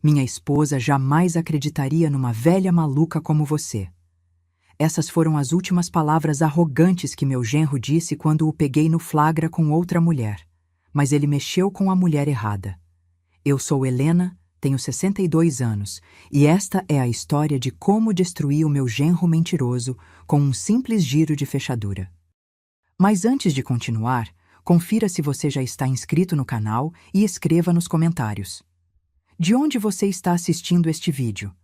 Minha esposa jamais acreditaria numa velha maluca como você. Essas foram as últimas palavras arrogantes que meu genro disse quando o peguei no flagra com outra mulher. Mas ele mexeu com a mulher errada. Eu sou Helena, tenho 62 anos, e esta é a história de como destruí o meu genro mentiroso com um simples giro de fechadura. Mas antes de continuar, confira se você já está inscrito no canal e escreva nos comentários. De onde você está assistindo este vídeo?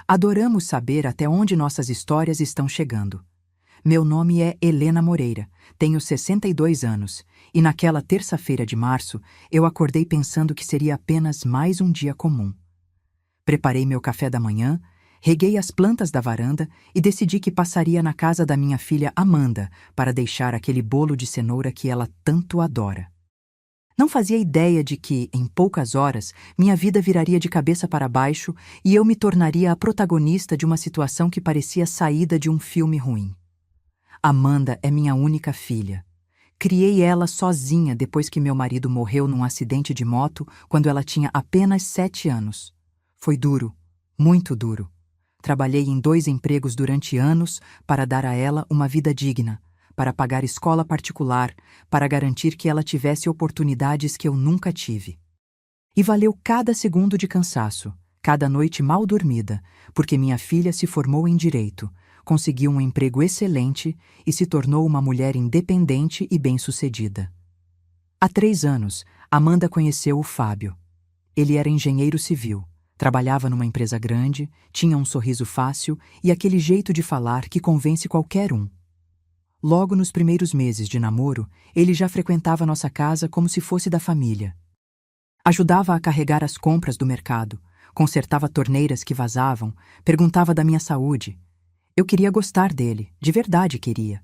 Adoramos saber até onde nossas histórias estão chegando. Meu nome é Helena Moreira, tenho 62 anos, e naquela terça-feira de março eu acordei pensando que seria apenas mais um dia comum. Preparei meu café da manhã, reguei as plantas da varanda e decidi que passaria na casa da minha filha Amanda para deixar aquele bolo de cenoura que ela tanto adora. Não fazia ideia de que, em poucas horas, minha vida viraria de cabeça para baixo e eu me tornaria a protagonista de uma situação que parecia saída de um filme ruim. Amanda é minha única filha. Criei ela sozinha depois que meu marido morreu num acidente de moto quando ela tinha apenas 7 anos. Foi duro, muito duro. Trabalhei em 2 empregos durante anos para dar a ela uma vida digna, para pagar escola particular, para garantir que ela tivesse oportunidades que eu nunca tive. E valeu cada segundo de cansaço, cada noite mal dormida, porque minha filha se formou em direito, conseguiu um emprego excelente e se tornou uma mulher independente e bem-sucedida. Há 3 anos, Amanda conheceu o Fábio. Ele era engenheiro civil, trabalhava numa empresa grande, tinha um sorriso fácil e aquele jeito de falar que convence qualquer um. Logo nos primeiros meses de namoro, ele já frequentava nossa casa como se fosse da família. Ajudava a carregar as compras do mercado, consertava torneiras que vazavam, perguntava da minha saúde. Eu queria gostar dele, de verdade queria.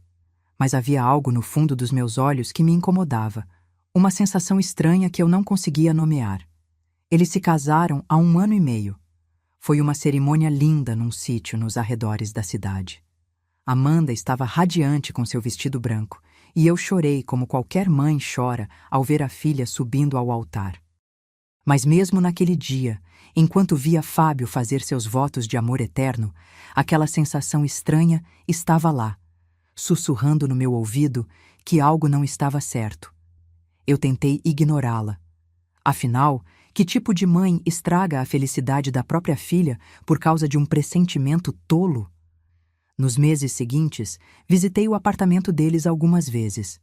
Mas havia algo no fundo dos meus olhos que me incomodava, uma sensação estranha que eu não conseguia nomear. Eles se casaram há 1 ano e meio. Foi uma cerimônia linda num sítio nos arredores da cidade. Amanda estava radiante com seu vestido branco, e eu chorei como qualquer mãe chora ao ver a filha subindo ao altar. Mas mesmo naquele dia, enquanto via Fábio fazer seus votos de amor eterno, aquela sensação estranha estava lá, sussurrando no meu ouvido que algo não estava certo. Eu tentei ignorá-la. Afinal, que tipo de mãe estraga a felicidade da própria filha por causa de um pressentimento tolo? Nos meses seguintes, visitei o apartamento deles algumas vezes.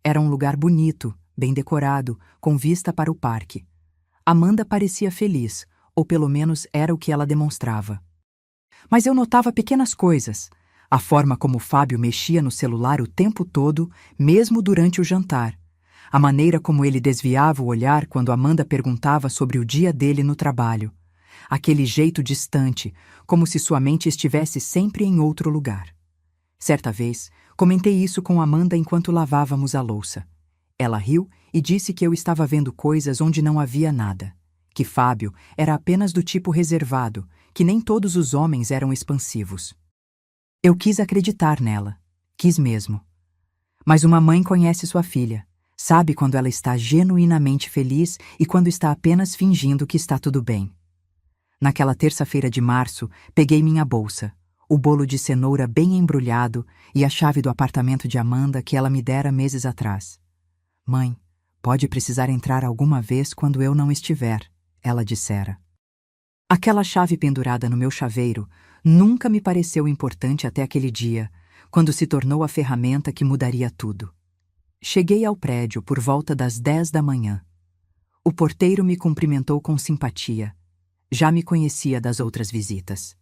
Era um lugar bonito, bem decorado, com vista para o parque. Amanda parecia feliz, ou pelo menos era o que ela demonstrava. Mas eu notava pequenas coisas. A forma como Fábio mexia no celular o tempo todo, mesmo durante o jantar. A maneira como ele desviava o olhar quando Amanda perguntava sobre o dia dele no trabalho. Aquele jeito distante, como se sua mente estivesse sempre em outro lugar. Certa vez, comentei isso com Amanda enquanto lavávamos a louça. Ela riu e disse que eu estava vendo coisas onde não havia nada, que Fábio era apenas do tipo reservado, que nem todos os homens eram expansivos. Eu quis acreditar nela, quis mesmo. Mas uma mãe conhece sua filha, sabe quando ela está genuinamente feliz e quando está apenas fingindo que está tudo bem. Naquela terça-feira de março, peguei minha bolsa, o bolo de cenoura bem embrulhado e a chave do apartamento de Amanda que ela me dera meses atrás. Mãe, pode precisar entrar alguma vez quando eu não estiver, ela dissera. Aquela chave pendurada no meu chaveiro nunca me pareceu importante até aquele dia, quando se tornou a ferramenta que mudaria tudo. Cheguei ao prédio por volta das 10 da manhã. O porteiro me cumprimentou com simpatia. Já me conhecia das outras visitas.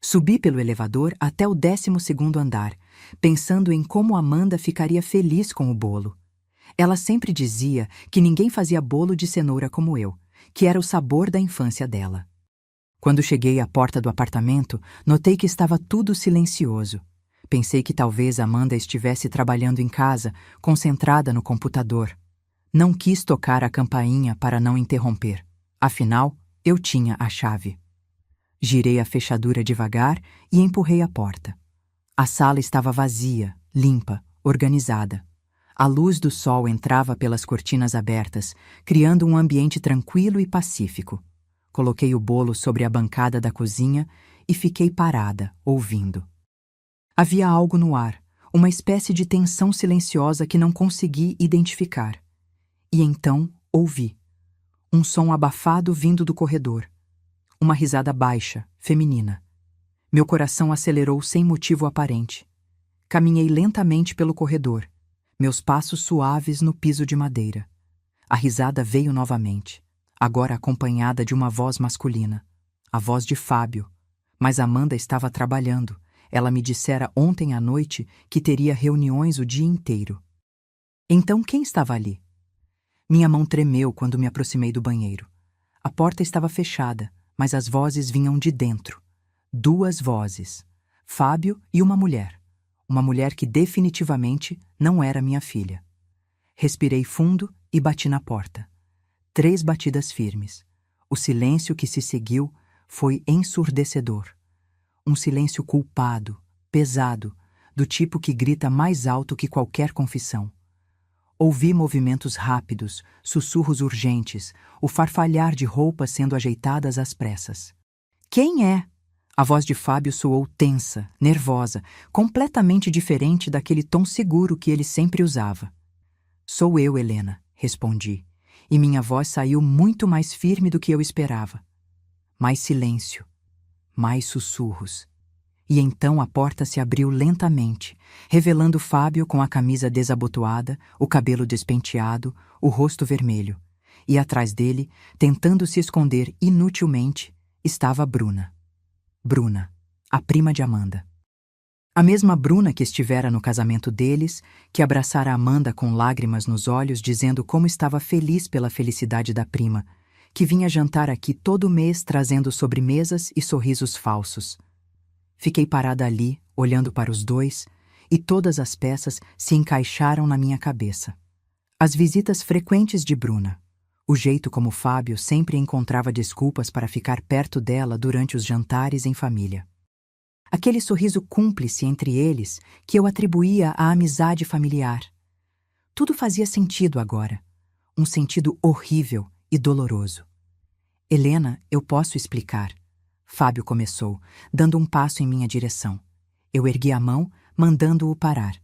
Subi pelo elevador até o 12º andar, pensando em como Amanda ficaria feliz com o bolo. Ela sempre dizia que ninguém fazia bolo de cenoura como eu, que era o sabor da infância dela. Quando cheguei à porta do apartamento, notei que estava tudo silencioso. Pensei que talvez Amanda estivesse trabalhando em casa, concentrada no computador. Não quis tocar a campainha para não interromper. Afinal, eu tinha a chave. Girei a fechadura devagar e empurrei a porta. A sala estava vazia, limpa, organizada. A luz do sol entrava pelas cortinas abertas, criando um ambiente tranquilo e pacífico. Coloquei o bolo sobre a bancada da cozinha e fiquei parada, ouvindo. Havia algo no ar, uma espécie de tensão silenciosa que não consegui identificar. E então ouvi. Um som abafado vindo do corredor. Uma risada baixa, feminina. Meu coração acelerou sem motivo aparente. Caminhei lentamente pelo corredor, meus passos suaves no piso de madeira. A risada veio novamente, agora acompanhada de uma voz masculina. A voz de Fábio. Mas Amanda estava trabalhando. Ela me dissera ontem à noite que teria reuniões o dia inteiro. Então quem estava ali? Minha mão tremeu quando me aproximei do banheiro. A porta estava fechada, mas as vozes vinham de dentro. 2 vozes. Fábio e uma mulher. Uma mulher que definitivamente não era minha filha. Respirei fundo e bati na porta. 3 batidas firmes. O silêncio que se seguiu foi ensurdecedor. Um silêncio culpado, pesado, do tipo que grita mais alto que qualquer confissão. Ouvi movimentos rápidos, sussurros urgentes, o farfalhar de roupas sendo ajeitadas às pressas. Quem é? A voz de Fábio soou tensa, nervosa, completamente diferente daquele tom seguro que ele sempre usava. Sou eu, Helena, respondi, e minha voz saiu muito mais firme do que eu esperava. Mais silêncio, mais sussurros. E então a porta se abriu lentamente, revelando Fábio com a camisa desabotoada, o cabelo despenteado, o rosto vermelho. E atrás dele, tentando se esconder inutilmente, estava Bruna. Bruna, a prima de Amanda. A mesma Bruna que estivera no casamento deles, que abraçara Amanda com lágrimas nos olhos, dizendo como estava feliz pela felicidade da prima, que vinha jantar aqui todo mês trazendo sobremesas e sorrisos falsos. Fiquei parada ali, olhando para os dois, e todas as peças se encaixaram na minha cabeça. As visitas frequentes de Bruna, o jeito como Fábio sempre encontrava desculpas para ficar perto dela durante os jantares em família. Aquele sorriso cúmplice entre eles que eu atribuía à amizade familiar. Tudo fazia sentido agora, um sentido horrível e doloroso. Helena, eu posso explicar. Fábio começou, dando um passo em minha direção. Eu ergui a mão, mandando-o parar.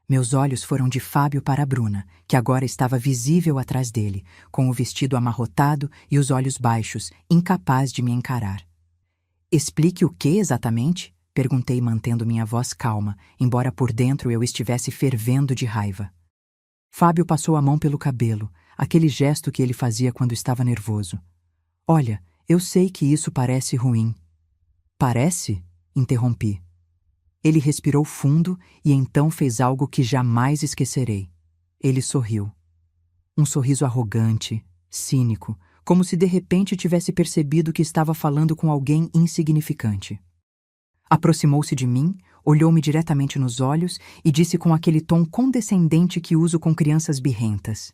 Meus olhos foram de Fábio para Bruna, que agora estava visível atrás dele, com o vestido amarrotado e os olhos baixos, incapaz de me encarar. Explique o que exatamente? Perguntei, mantendo minha voz calma, embora por dentro eu estivesse fervendo de raiva. Fábio passou a mão pelo cabelo, aquele gesto que ele fazia quando estava nervoso. Olha, eu sei que isso parece ruim. Parece? Interrompi. Ele respirou fundo e então fez algo que jamais esquecerei. Ele sorriu. Um sorriso arrogante, cínico, como se de repente tivesse percebido que estava falando com alguém insignificante. Aproximou-se de mim, olhou-me diretamente nos olhos e disse com aquele tom condescendente que uso com crianças birrentas: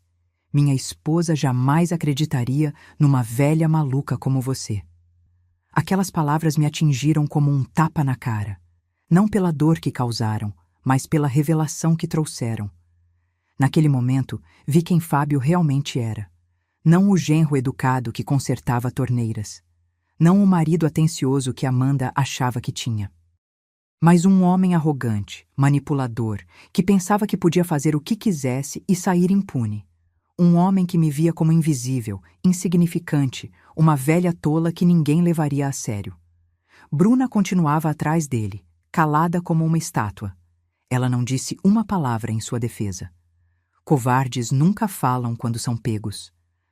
minha esposa jamais acreditaria numa velha maluca como você. Aquelas palavras me atingiram como um tapa na cara, não pela dor que causaram, mas pela revelação que trouxeram. Naquele momento, vi quem Fábio realmente era. Não o genro educado que consertava torneiras. Não o marido atencioso que Amanda achava que tinha. Mas um homem arrogante, manipulador, que pensava que podia fazer o que quisesse e sair impune. Um homem que me via como invisível, insignificante, uma velha tola que ninguém levaria a sério. Bruna continuava atrás dele, calada como uma estátua. Ela não disse uma palavra em sua defesa. Covardes nunca falam quando são pegos.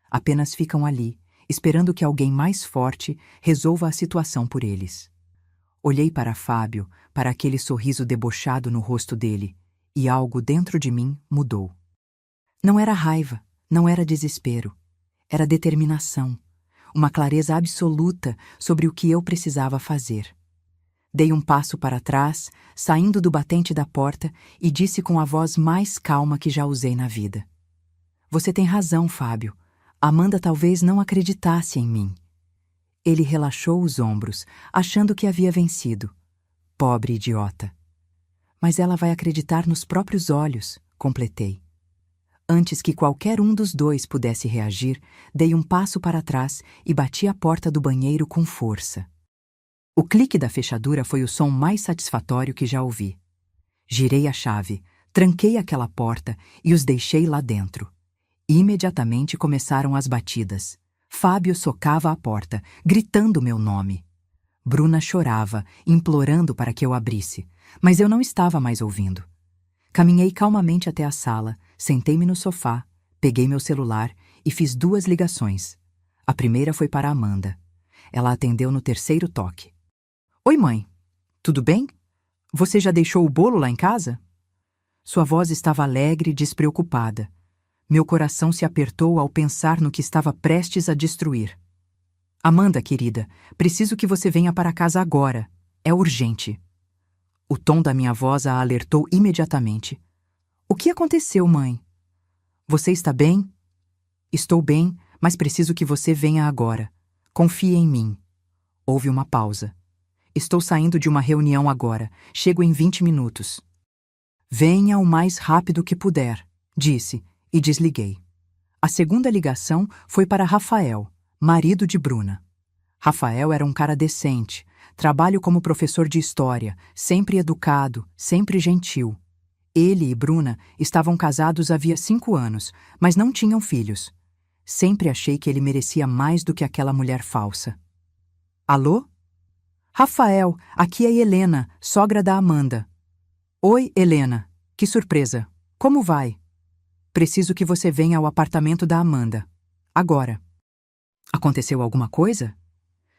Apenas ficam ali, esperando que alguém mais forte resolva a situação por eles. Olhei para Fábio, para aquele sorriso debochado no rosto dele, e algo dentro de mim mudou. Não era raiva, não era desespero. Era determinação, uma clareza absoluta sobre o que eu precisava fazer. Dei um passo para trás, saindo do batente da porta, e disse com a voz mais calma que já usei na vida: Você tem razão, Fábio. Amanda talvez não acreditasse em mim. Ele relaxou os ombros, achando que havia vencido. Pobre idiota. Mas ela vai acreditar nos próprios olhos, completei. Antes que qualquer um dos dois pudesse reagir, dei um passo para trás e bati a porta do banheiro com força. O clique da fechadura foi o som mais satisfatório que já ouvi. Girei a chave, tranquei aquela porta e os deixei lá dentro. Imediatamente começaram as batidas. Fábio socava a porta, gritando meu nome. Bruna chorava, implorando para que eu abrisse, mas eu não estava mais ouvindo. Caminhei calmamente até a sala, sentei-me no sofá, peguei meu celular e fiz 2 ligações. A primeira foi para Amanda. Ela atendeu no 3º toque. Oi, mãe. Tudo bem? Você já deixou o bolo lá em casa? Sua voz estava alegre e despreocupada. Meu coração se apertou ao pensar no que estava prestes a destruir. Amanda, querida, preciso que você venha para casa agora. É urgente. O tom da minha voz a alertou imediatamente. O que aconteceu, mãe? Você está bem? Estou bem, mas preciso que você venha agora. Confie em mim. Houve uma pausa. Estou saindo de uma reunião agora. Chego em 20 minutos. Venha o mais rápido que puder, disse, e desliguei. A segunda ligação foi para Rafael, marido de Bruna. Rafael era um cara decente. Trabalho como professor de história, sempre educado, sempre gentil. Ele e Bruna estavam casados havia 5 anos, mas não tinham filhos. Sempre achei que ele merecia mais do que aquela mulher falsa. Alô? Rafael, aqui é Helena, sogra da Amanda. Oi, Helena. Que surpresa. Como vai? Preciso que você venha ao apartamento da Amanda. Agora. Aconteceu alguma coisa?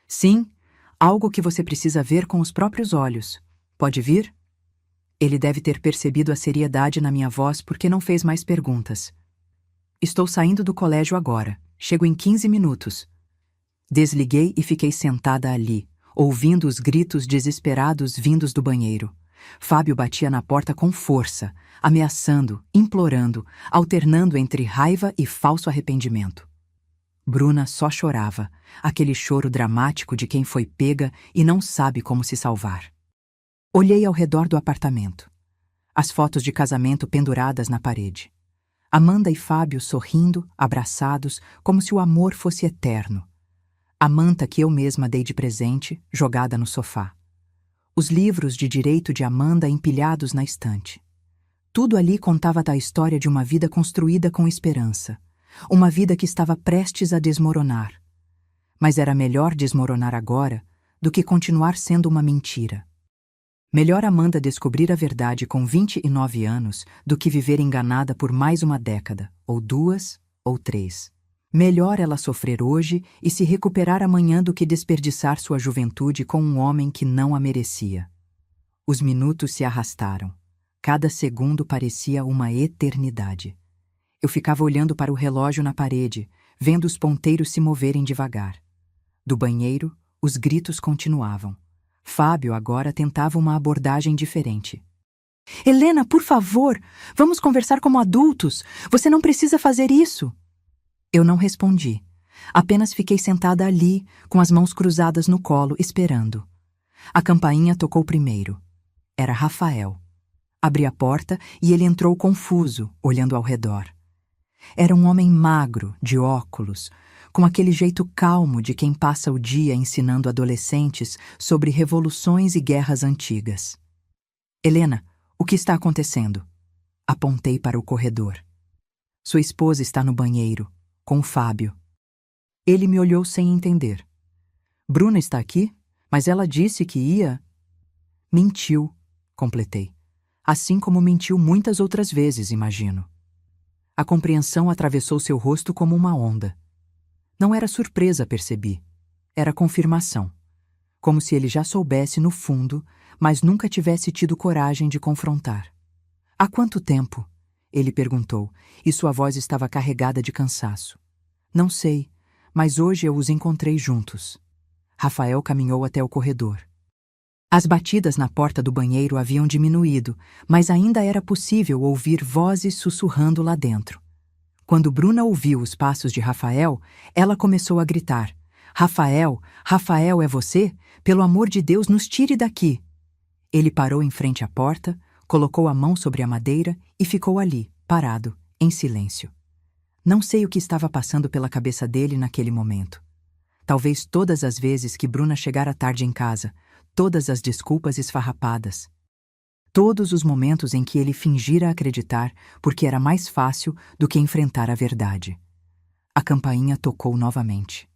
Sim, algo que você precisa ver com os próprios olhos. Pode vir? Ele deve ter percebido a seriedade na minha voz porque não fez mais perguntas. Estou saindo do colégio agora. Chego em 15 minutos. Desliguei e fiquei sentada ali, ouvindo os gritos desesperados vindos do banheiro. Fábio batia na porta com força, ameaçando, implorando, alternando entre raiva e falso arrependimento. Bruna só chorava, aquele choro dramático de quem foi pega e não sabe como se salvar. Olhei ao redor do apartamento. As fotos de casamento penduradas na parede. Amanda e Fábio sorrindo, abraçados, como se o amor fosse eterno. A manta que eu mesma dei de presente, jogada no sofá. Os livros de direito de Amanda empilhados na estante. Tudo ali contava da história de uma vida construída com esperança. Uma vida que estava prestes a desmoronar. Mas era melhor desmoronar agora do que continuar sendo uma mentira. Melhor Amanda descobrir a verdade com 29 anos do que viver enganada por mais uma década, ou 2, ou 3. Melhor ela sofrer hoje e se recuperar amanhã do que desperdiçar sua juventude com um homem que não a merecia. Os minutos se arrastaram. Cada segundo parecia uma eternidade. Eu ficava olhando para o relógio na parede, vendo os ponteiros se moverem devagar. Do banheiro, os gritos continuavam. Fábio agora tentava uma abordagem diferente. Helena, por favor, vamos conversar como adultos. Você não precisa fazer isso. Eu não respondi. Apenas fiquei sentada ali, com as mãos cruzadas no colo, esperando. A campainha tocou primeiro. Era Rafael. Abri a porta e ele entrou confuso, olhando ao redor. Era um homem magro, de óculos, com aquele jeito calmo de quem passa o dia ensinando adolescentes sobre revoluções e guerras antigas. Helena, o que está acontecendo? Apontei para o corredor. Sua esposa está no banheiro, com Fábio. Ele me olhou sem entender. Bruna está aqui, mas ela disse que ia... Mentiu, completei. Assim como mentiu muitas outras vezes, imagino. A compreensão atravessou seu rosto como uma onda. Não era surpresa, percebi. Era confirmação. Como se ele já soubesse no fundo, mas nunca tivesse tido coragem de confrontar. Há quanto tempo? Ele perguntou, e sua voz estava carregada de cansaço. Não sei, mas hoje eu os encontrei juntos. Rafael caminhou até o corredor. As batidas na porta do banheiro haviam diminuído, mas ainda era possível ouvir vozes sussurrando lá dentro. Quando Bruna ouviu os passos de Rafael, ela começou a gritar. Rafael, Rafael, é você? Pelo amor de Deus, nos tire daqui. Ele parou em frente à porta, colocou a mão sobre a madeira e ficou ali, parado, em silêncio. Não sei o que estava passando pela cabeça dele naquele momento. Talvez todas as vezes que Bruna chegara tarde em casa, todas as desculpas esfarrapadas. Todos os momentos em que ele fingira acreditar porque era mais fácil do que enfrentar a verdade. A campainha tocou novamente.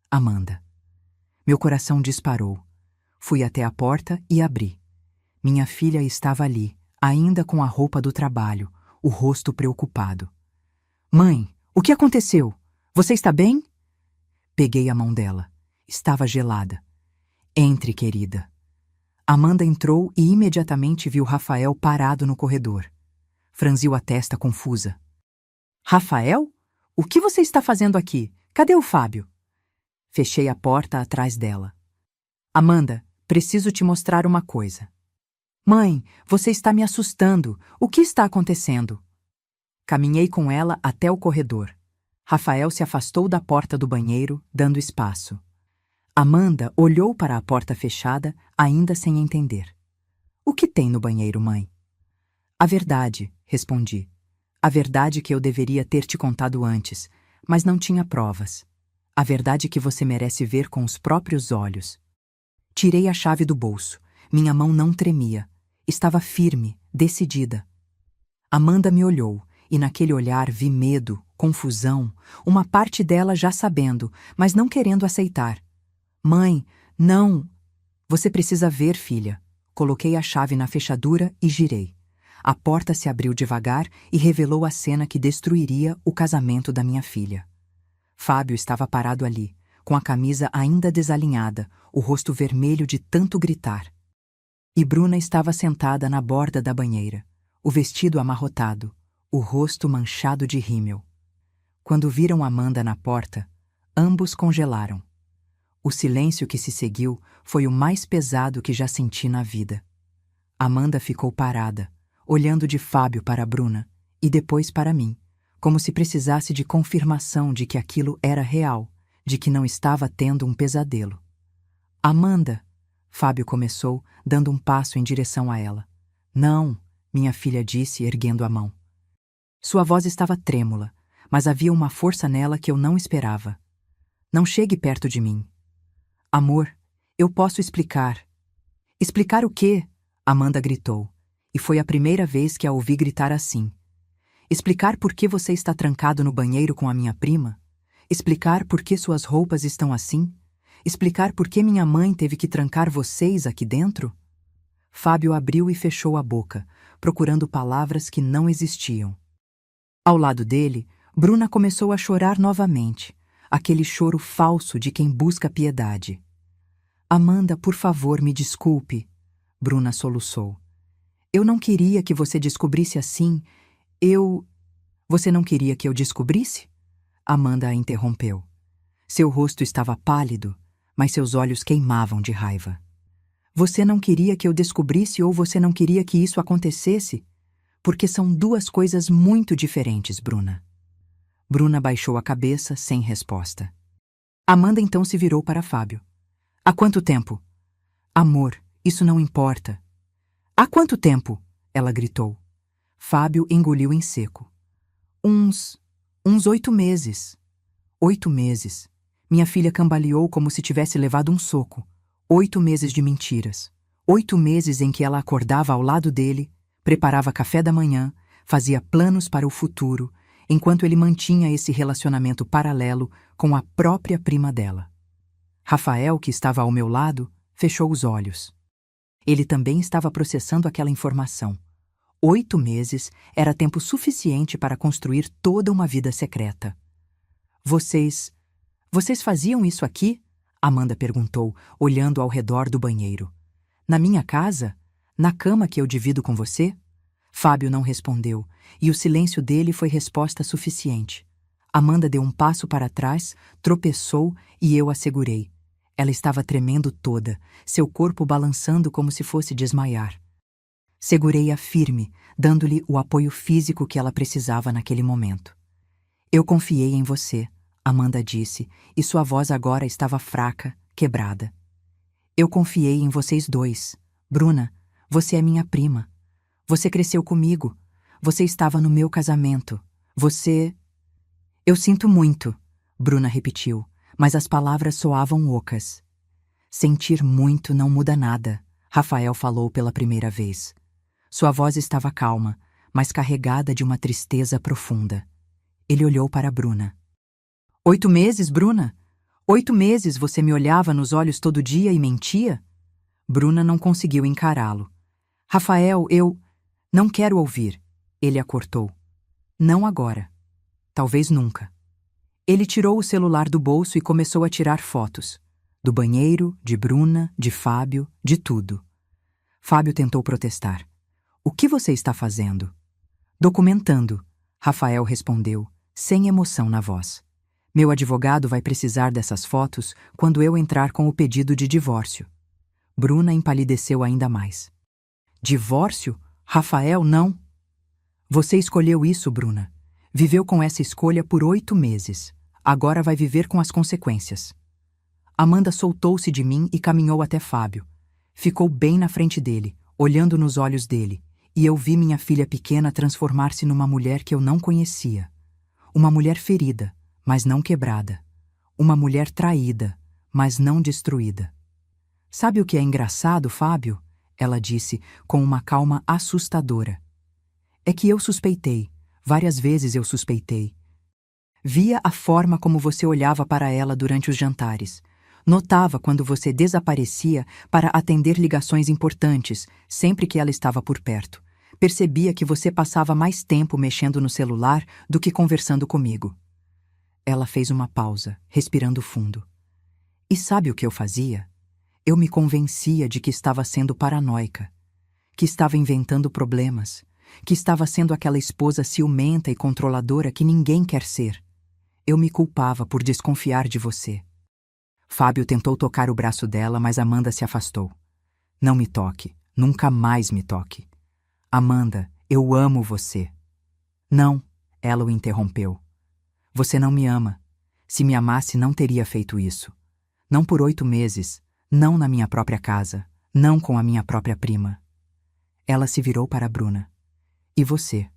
Amanda. Meu coração disparou. Fui até a porta e abri. Minha filha estava ali, ainda com a roupa do trabalho, o rosto preocupado. Mãe, o que aconteceu? Você está bem? Peguei a mão dela. Estava gelada. Entre, querida. Amanda entrou e imediatamente viu Rafael parado no corredor. Franziu a testa confusa. Rafael? O que você está fazendo aqui? Cadê o Fábio? Fechei a porta atrás dela. Amanda, preciso te mostrar uma coisa. Mãe, você está me assustando. O que está acontecendo? Caminhei com ela até o corredor. Rafael se afastou da porta do banheiro, dando espaço. Amanda olhou para a porta fechada, ainda sem entender. O que tem no banheiro, mãe? A verdade, respondi. A verdade que eu deveria ter te contado antes, mas não tinha provas. A verdade que você merece ver com os próprios olhos. Tirei a chave do bolso. Minha mão não tremia. Estava firme, decidida. Amanda me olhou, e naquele olhar vi medo, confusão, uma parte dela já sabendo, mas não querendo aceitar. Mãe, não! Você precisa ver, filha. Coloquei a chave na fechadura e girei. A porta se abriu devagar e revelou a cena que destruiria o casamento da minha filha. Fábio estava parado ali, com a camisa ainda desalinhada, o rosto vermelho de tanto gritar. E Bruna estava sentada na borda da banheira, o vestido amarrotado, o rosto manchado de rímel. Quando viram Amanda na porta, ambos congelaram. O silêncio que se seguiu foi o mais pesado que já senti na vida. Amanda ficou parada, olhando de Fábio para Bruna e depois para mim, como se precisasse de confirmação de que aquilo era real, de que não estava tendo um pesadelo. Amanda, Fábio começou, dando um passo em direção a ela. Não, minha filha disse, erguendo a mão. Sua voz estava trêmula, mas havia uma força nela que eu não esperava. Não chegue perto de mim. Amor, eu posso explicar. Explicar o quê? Amanda gritou, e foi a primeira vez que a ouvi gritar assim. Explicar por que você está trancado no banheiro com a minha prima? Explicar por que suas roupas estão assim? Explicar por que minha mãe teve que trancar vocês aqui dentro? Fábio abriu e fechou a boca, procurando palavras que não existiam. Ao lado dele, Bruna começou a chorar novamente, aquele choro falso de quem busca piedade. Amanda, por favor, me desculpe, Bruna soluçou. Eu não queria que você descobrisse assim. Você não queria que eu descobrisse? Amanda a interrompeu. Seu rosto estava pálido, mas seus olhos queimavam de raiva. Você não queria que eu descobrisse ou você não queria que isso acontecesse? Porque são duas coisas muito diferentes, Bruna. Bruna baixou a cabeça, sem resposta. Amanda então se virou para Fábio. Há quanto tempo? Amor, isso não importa. Há quanto tempo? Ela gritou. Fábio engoliu em seco. Uns 8 meses. 8 meses. Minha filha cambaleou como se tivesse levado um soco. 8 meses de mentiras. 8 meses em que ela acordava ao lado dele, preparava café da manhã, fazia planos para o futuro, enquanto ele mantinha esse relacionamento paralelo com a própria prima dela. Rafael, que estava ao meu lado, fechou os olhos. Ele também estava processando aquela informação. 8 meses era tempo suficiente para construir toda uma vida secreta. Vocês faziam isso aqui? Amanda perguntou, olhando ao redor do banheiro. Na minha casa? Na cama que eu divido com você? Fábio não respondeu, e o silêncio dele foi resposta suficiente. Amanda deu um passo para trás, tropeçou e eu a segurei. Ela estava tremendo toda, seu corpo balançando como se fosse desmaiar. Segurei-a firme, dando-lhe o apoio físico que ela precisava naquele momento. Eu confiei em você, Amanda disse, e sua voz agora estava fraca, quebrada. Eu confiei em vocês dois. Bruna, você é minha prima. Você cresceu comigo. Você estava no meu casamento. Você... Eu sinto muito, Bruna repetiu, mas as palavras soavam ocas. Sentir muito não muda nada, Rafael falou pela primeira vez. Sua voz estava calma, mas carregada de uma tristeza profunda. Ele olhou para Bruna. 8 meses, Bruna? 8 meses você me olhava nos olhos todo dia e mentia? Bruna não conseguiu encará-lo. Rafael, eu... Não quero ouvir. Ele a cortou. Não agora. Talvez nunca. Ele tirou o celular do bolso e começou a tirar fotos. Do banheiro, de Bruna, de Fábio, de tudo. Fábio tentou protestar. O que você está fazendo? Documentando, Rafael respondeu, sem emoção na voz. Meu advogado vai precisar dessas fotos quando eu entrar com o pedido de divórcio. Bruna empalideceu ainda mais. Divórcio? Rafael, não. Você escolheu isso, Bruna. Viveu com essa escolha por 8 meses. Agora vai viver com as consequências. Amanda soltou-se de mim e caminhou até Fábio. Ficou bem na frente dele, olhando nos olhos dele, e eu vi minha filha pequena transformar-se numa mulher que eu não conhecia. Uma mulher ferida, mas não quebrada. Uma mulher traída, mas não destruída. Sabe o que é engraçado, Fábio? Ela disse, com uma calma assustadora. É que eu suspeitei, várias vezes eu suspeitei. Via a forma como você olhava para ela durante os jantares. Notava quando você desaparecia para atender ligações importantes, sempre que ela estava por perto. Percebia que você passava mais tempo mexendo no celular do que conversando comigo. Ela fez uma pausa, respirando fundo. E sabe o que eu fazia? Eu me convencia de que estava sendo paranoica, que estava inventando problemas, que estava sendo aquela esposa ciumenta e controladora que ninguém quer ser. Eu me culpava por desconfiar de você. Fábio tentou tocar o braço dela, mas Amanda se afastou. Não me toque, nunca mais me toque. Amanda, eu amo você. Não, ela o interrompeu. Você não me ama. Se me amasse, não teria feito isso. Não por 8 meses, não na minha própria casa, não com a minha própria prima. Ela se virou para Bruna. E você?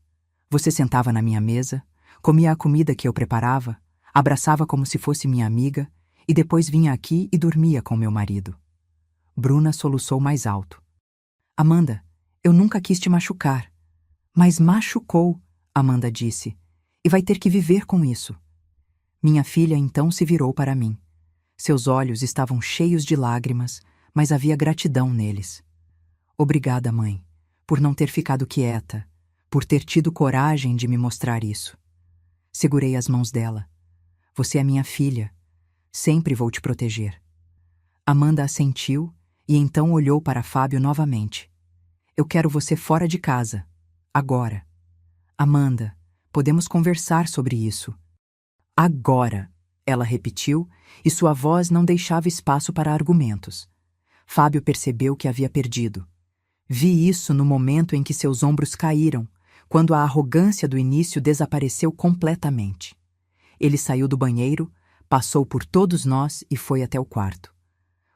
Você sentava na minha mesa, comia a comida que eu preparava, abraçava como se fosse minha amiga e depois vinha aqui e dormia com meu marido. Bruna soluçou mais alto. Amanda, eu nunca quis te machucar. Mas machucou, Amanda disse, e vai ter que viver com isso. Minha filha então se virou para mim. Seus olhos estavam cheios de lágrimas, mas havia gratidão neles. Obrigada, mãe, por não ter ficado quieta, por ter tido coragem de me mostrar isso. Segurei as mãos dela. Você é minha filha. Sempre vou te proteger. Amanda assentiu e então olhou para Fábio novamente. Eu quero você fora de casa. Agora. Amanda, podemos conversar sobre isso. Agora, ela repetiu, e sua voz não deixava espaço para argumentos. Fábio percebeu que havia perdido. Vi isso no momento em que seus ombros caíram, quando a arrogância do início desapareceu completamente. Ele saiu do banheiro, passou por todos nós e foi até o quarto.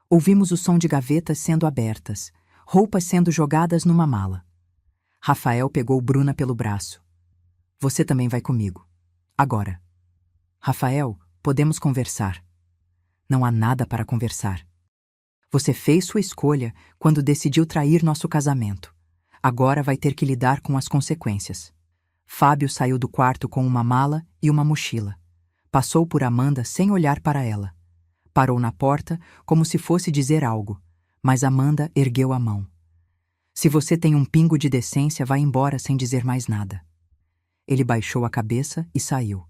Ouvimos o som de gavetas sendo abertas, roupas sendo jogadas numa mala. Rafael pegou Bruna pelo braço. Você também vai comigo. Agora. Rafael, podemos conversar. Não há nada para conversar. Você fez sua escolha quando decidiu trair nosso casamento. Agora vai ter que lidar com as consequências. Fábio saiu do quarto com uma mala e uma mochila. Passou por Amanda sem olhar para ela. Parou na porta como se fosse dizer algo, mas Amanda ergueu a mão. Se você tem um pingo de decência, vá embora sem dizer mais nada. Ele baixou a cabeça e saiu.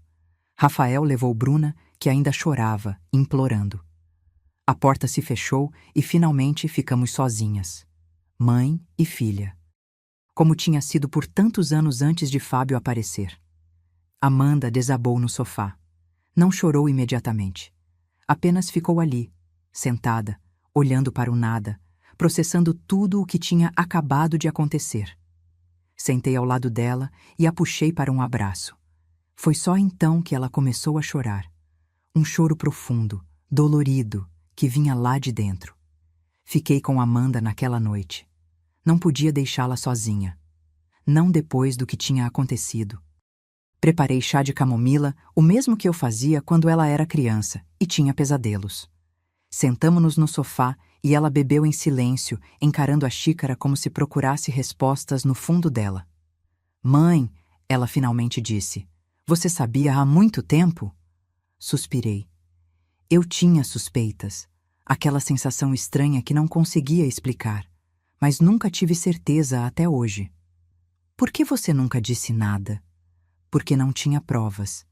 Rafael levou Bruna, que ainda chorava, implorando. A porta se fechou e finalmente ficamos sozinhas. Mãe e filha. Como tinha sido por tantos anos antes de Fábio aparecer. Amanda desabou no sofá. Não chorou imediatamente. Apenas ficou ali, sentada, olhando para o nada, processando tudo o que tinha acabado de acontecer. Sentei ao lado dela e a puxei para um abraço. Foi só então que ela começou a chorar. Um choro profundo, dolorido, que vinha lá de dentro. Fiquei com Amanda naquela noite. Não podia deixá-la sozinha. Não depois do que tinha acontecido. Preparei chá de camomila, o mesmo que eu fazia quando ela era criança e tinha pesadelos. Sentamo-nos no sofá e ela bebeu em silêncio, encarando a xícara como se procurasse respostas no fundo dela. Mãe, ela finalmente disse, você sabia há muito tempo? Suspirei. Eu tinha suspeitas, aquela sensação estranha que não conseguia explicar, mas nunca tive certeza até hoje. Por que você nunca disse nada? Porque não tinha provas.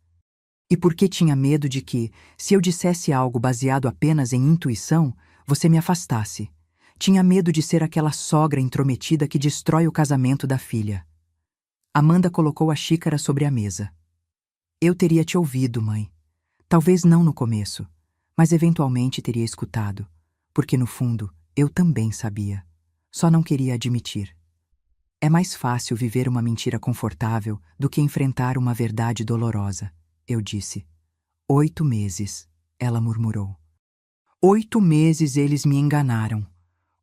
E porque tinha medo de que, se eu dissesse algo baseado apenas em intuição, você me afastasse. Tinha medo de ser aquela sogra intrometida que destrói o casamento da filha. Amanda colocou a xícara sobre a mesa. Eu teria te ouvido, mãe. Talvez não no começo, mas eventualmente teria escutado, porque no fundo eu também sabia. Só não queria admitir. É mais fácil viver uma mentira confortável do que enfrentar uma verdade dolorosa, eu disse. 8 meses, ela murmurou. 8 meses eles me enganaram.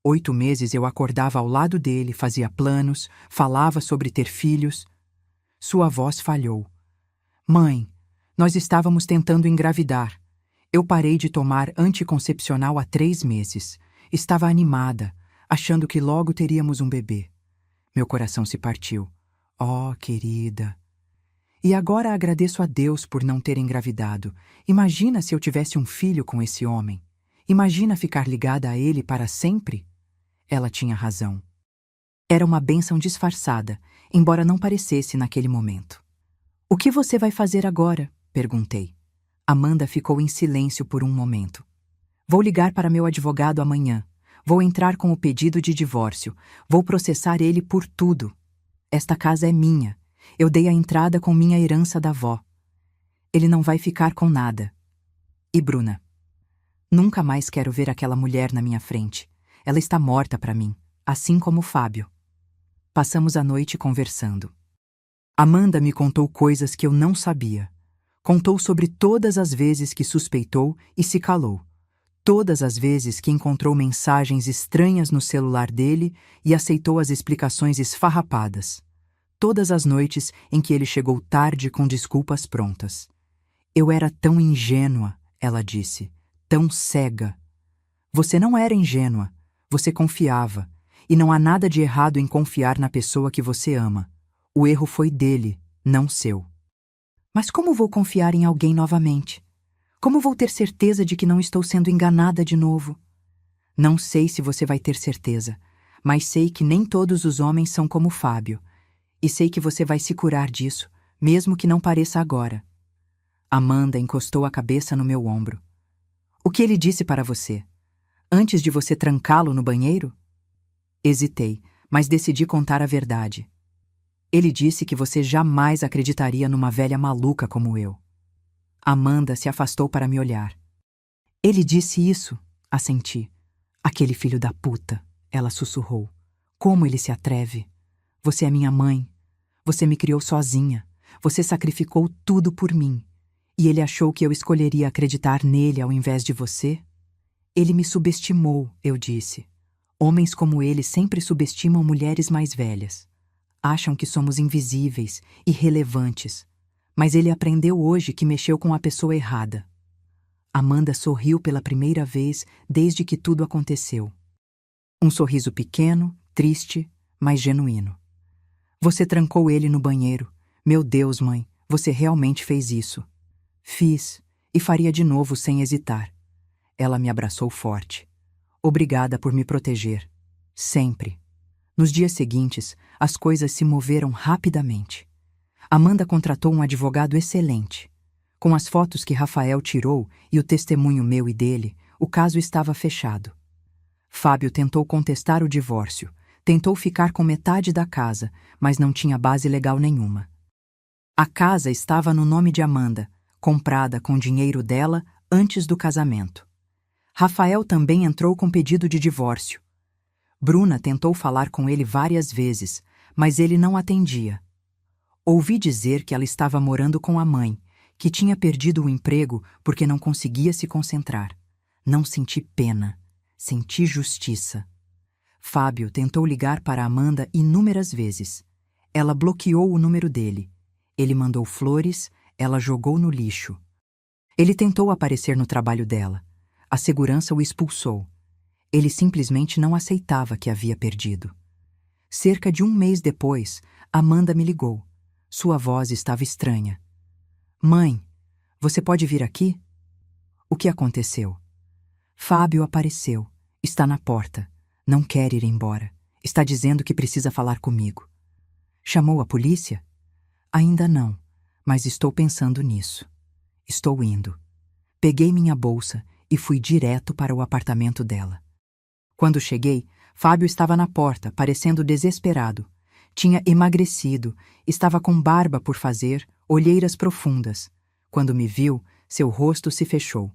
8 meses eu acordava ao lado dele, fazia planos, falava sobre ter filhos. Sua voz falhou. Mãe, nós estávamos tentando engravidar. Eu parei de tomar anticoncepcional há 3 meses. Estava animada, achando que logo teríamos um bebê. Meu coração se partiu. Oh, querida. E agora agradeço a Deus por não ter engravidado. Imagina se eu tivesse um filho com esse homem. Imagina ficar ligada a ele para sempre? Ela tinha razão. Era uma bênção disfarçada, embora não parecesse naquele momento. O que você vai fazer agora? Perguntei. Amanda ficou em silêncio por um momento. Vou ligar para meu advogado amanhã. Vou entrar com o pedido de divórcio. Vou processar ele por tudo. Esta casa é minha. Eu dei a entrada com minha herança da avó. Ele não vai ficar com nada. E Bruna? Nunca mais quero ver aquela mulher na minha frente. Ela está morta para mim, assim como Fábio. Passamos a noite conversando. Amanda me contou coisas que eu não sabia. Contou sobre todas as vezes que suspeitou e se calou. Todas as vezes que encontrou mensagens estranhas no celular dele e aceitou as explicações esfarrapadas. Todas as noites em que ele chegou tarde com desculpas prontas. Eu era tão ingênua, ela disse, tão cega. Você não era ingênua, você confiava, e não há nada de errado em confiar na pessoa que você ama. O erro foi dele, não seu. Mas como vou confiar em alguém novamente? Como vou ter certeza de que não estou sendo enganada de novo? Não sei se você vai ter certeza, mas sei que nem todos os homens são como Fábio. E sei que você vai se curar disso, mesmo que não pareça agora. Amanda encostou a cabeça no meu ombro. O que ele disse para você? Antes de você trancá-lo no banheiro? Hesitei, mas decidi contar a verdade. Ele disse que você jamais acreditaria numa velha maluca como eu. Amanda se afastou para me olhar. Ele disse isso, assenti. Aquele filho da puta, ela sussurrou. Como ele se atreve? Você é minha mãe. Você me criou sozinha. Você sacrificou tudo por mim. E ele achou que eu escolheria acreditar nele ao invés de você? Ele me subestimou, eu disse. Homens como ele sempre subestimam mulheres mais velhas. Acham que somos invisíveis, irrelevantes. Mas ele aprendeu hoje que mexeu com a pessoa errada. Amanda sorriu pela primeira vez desde que tudo aconteceu. Um sorriso pequeno, triste, mas genuíno. Você trancou ele no banheiro. Meu Deus, mãe, você realmente fez isso. Fiz, e faria de novo sem hesitar. Ela me abraçou forte. Obrigada por me proteger. Sempre. Nos dias seguintes, as coisas se moveram rapidamente. Amanda contratou um advogado excelente. Com as fotos que Rafael tirou e o testemunho meu e dele, o caso estava fechado. Fábio tentou contestar o divórcio, tentou ficar com metade da casa, mas não tinha base legal nenhuma. A casa estava no nome de Amanda, comprada com dinheiro dela antes do casamento. Rafael também entrou com pedido de divórcio. Bruna tentou falar com ele várias vezes, mas ele não atendia. Ouvi dizer que ela estava morando com a mãe, que tinha perdido o emprego porque não conseguia se concentrar. Não senti pena, senti justiça. Fábio tentou ligar para Amanda inúmeras vezes. Ela bloqueou o número dele. Ele mandou flores, ela jogou no lixo. Ele tentou aparecer no trabalho dela. A segurança o expulsou. Ele simplesmente não aceitava que havia perdido. Cerca de um mês depois, Amanda me ligou. Sua voz estava estranha. Mãe, você pode vir aqui? O que aconteceu? Fábio apareceu. Está na porta. Não quer ir embora. Está dizendo que precisa falar comigo. Chamou a polícia? Ainda não, mas estou pensando nisso. Estou indo. Peguei minha bolsa e fui direto para o apartamento dela. Quando cheguei, Fábio estava na porta, parecendo desesperado. Tinha emagrecido, estava com barba por fazer, olheiras profundas. Quando me viu, seu rosto se fechou.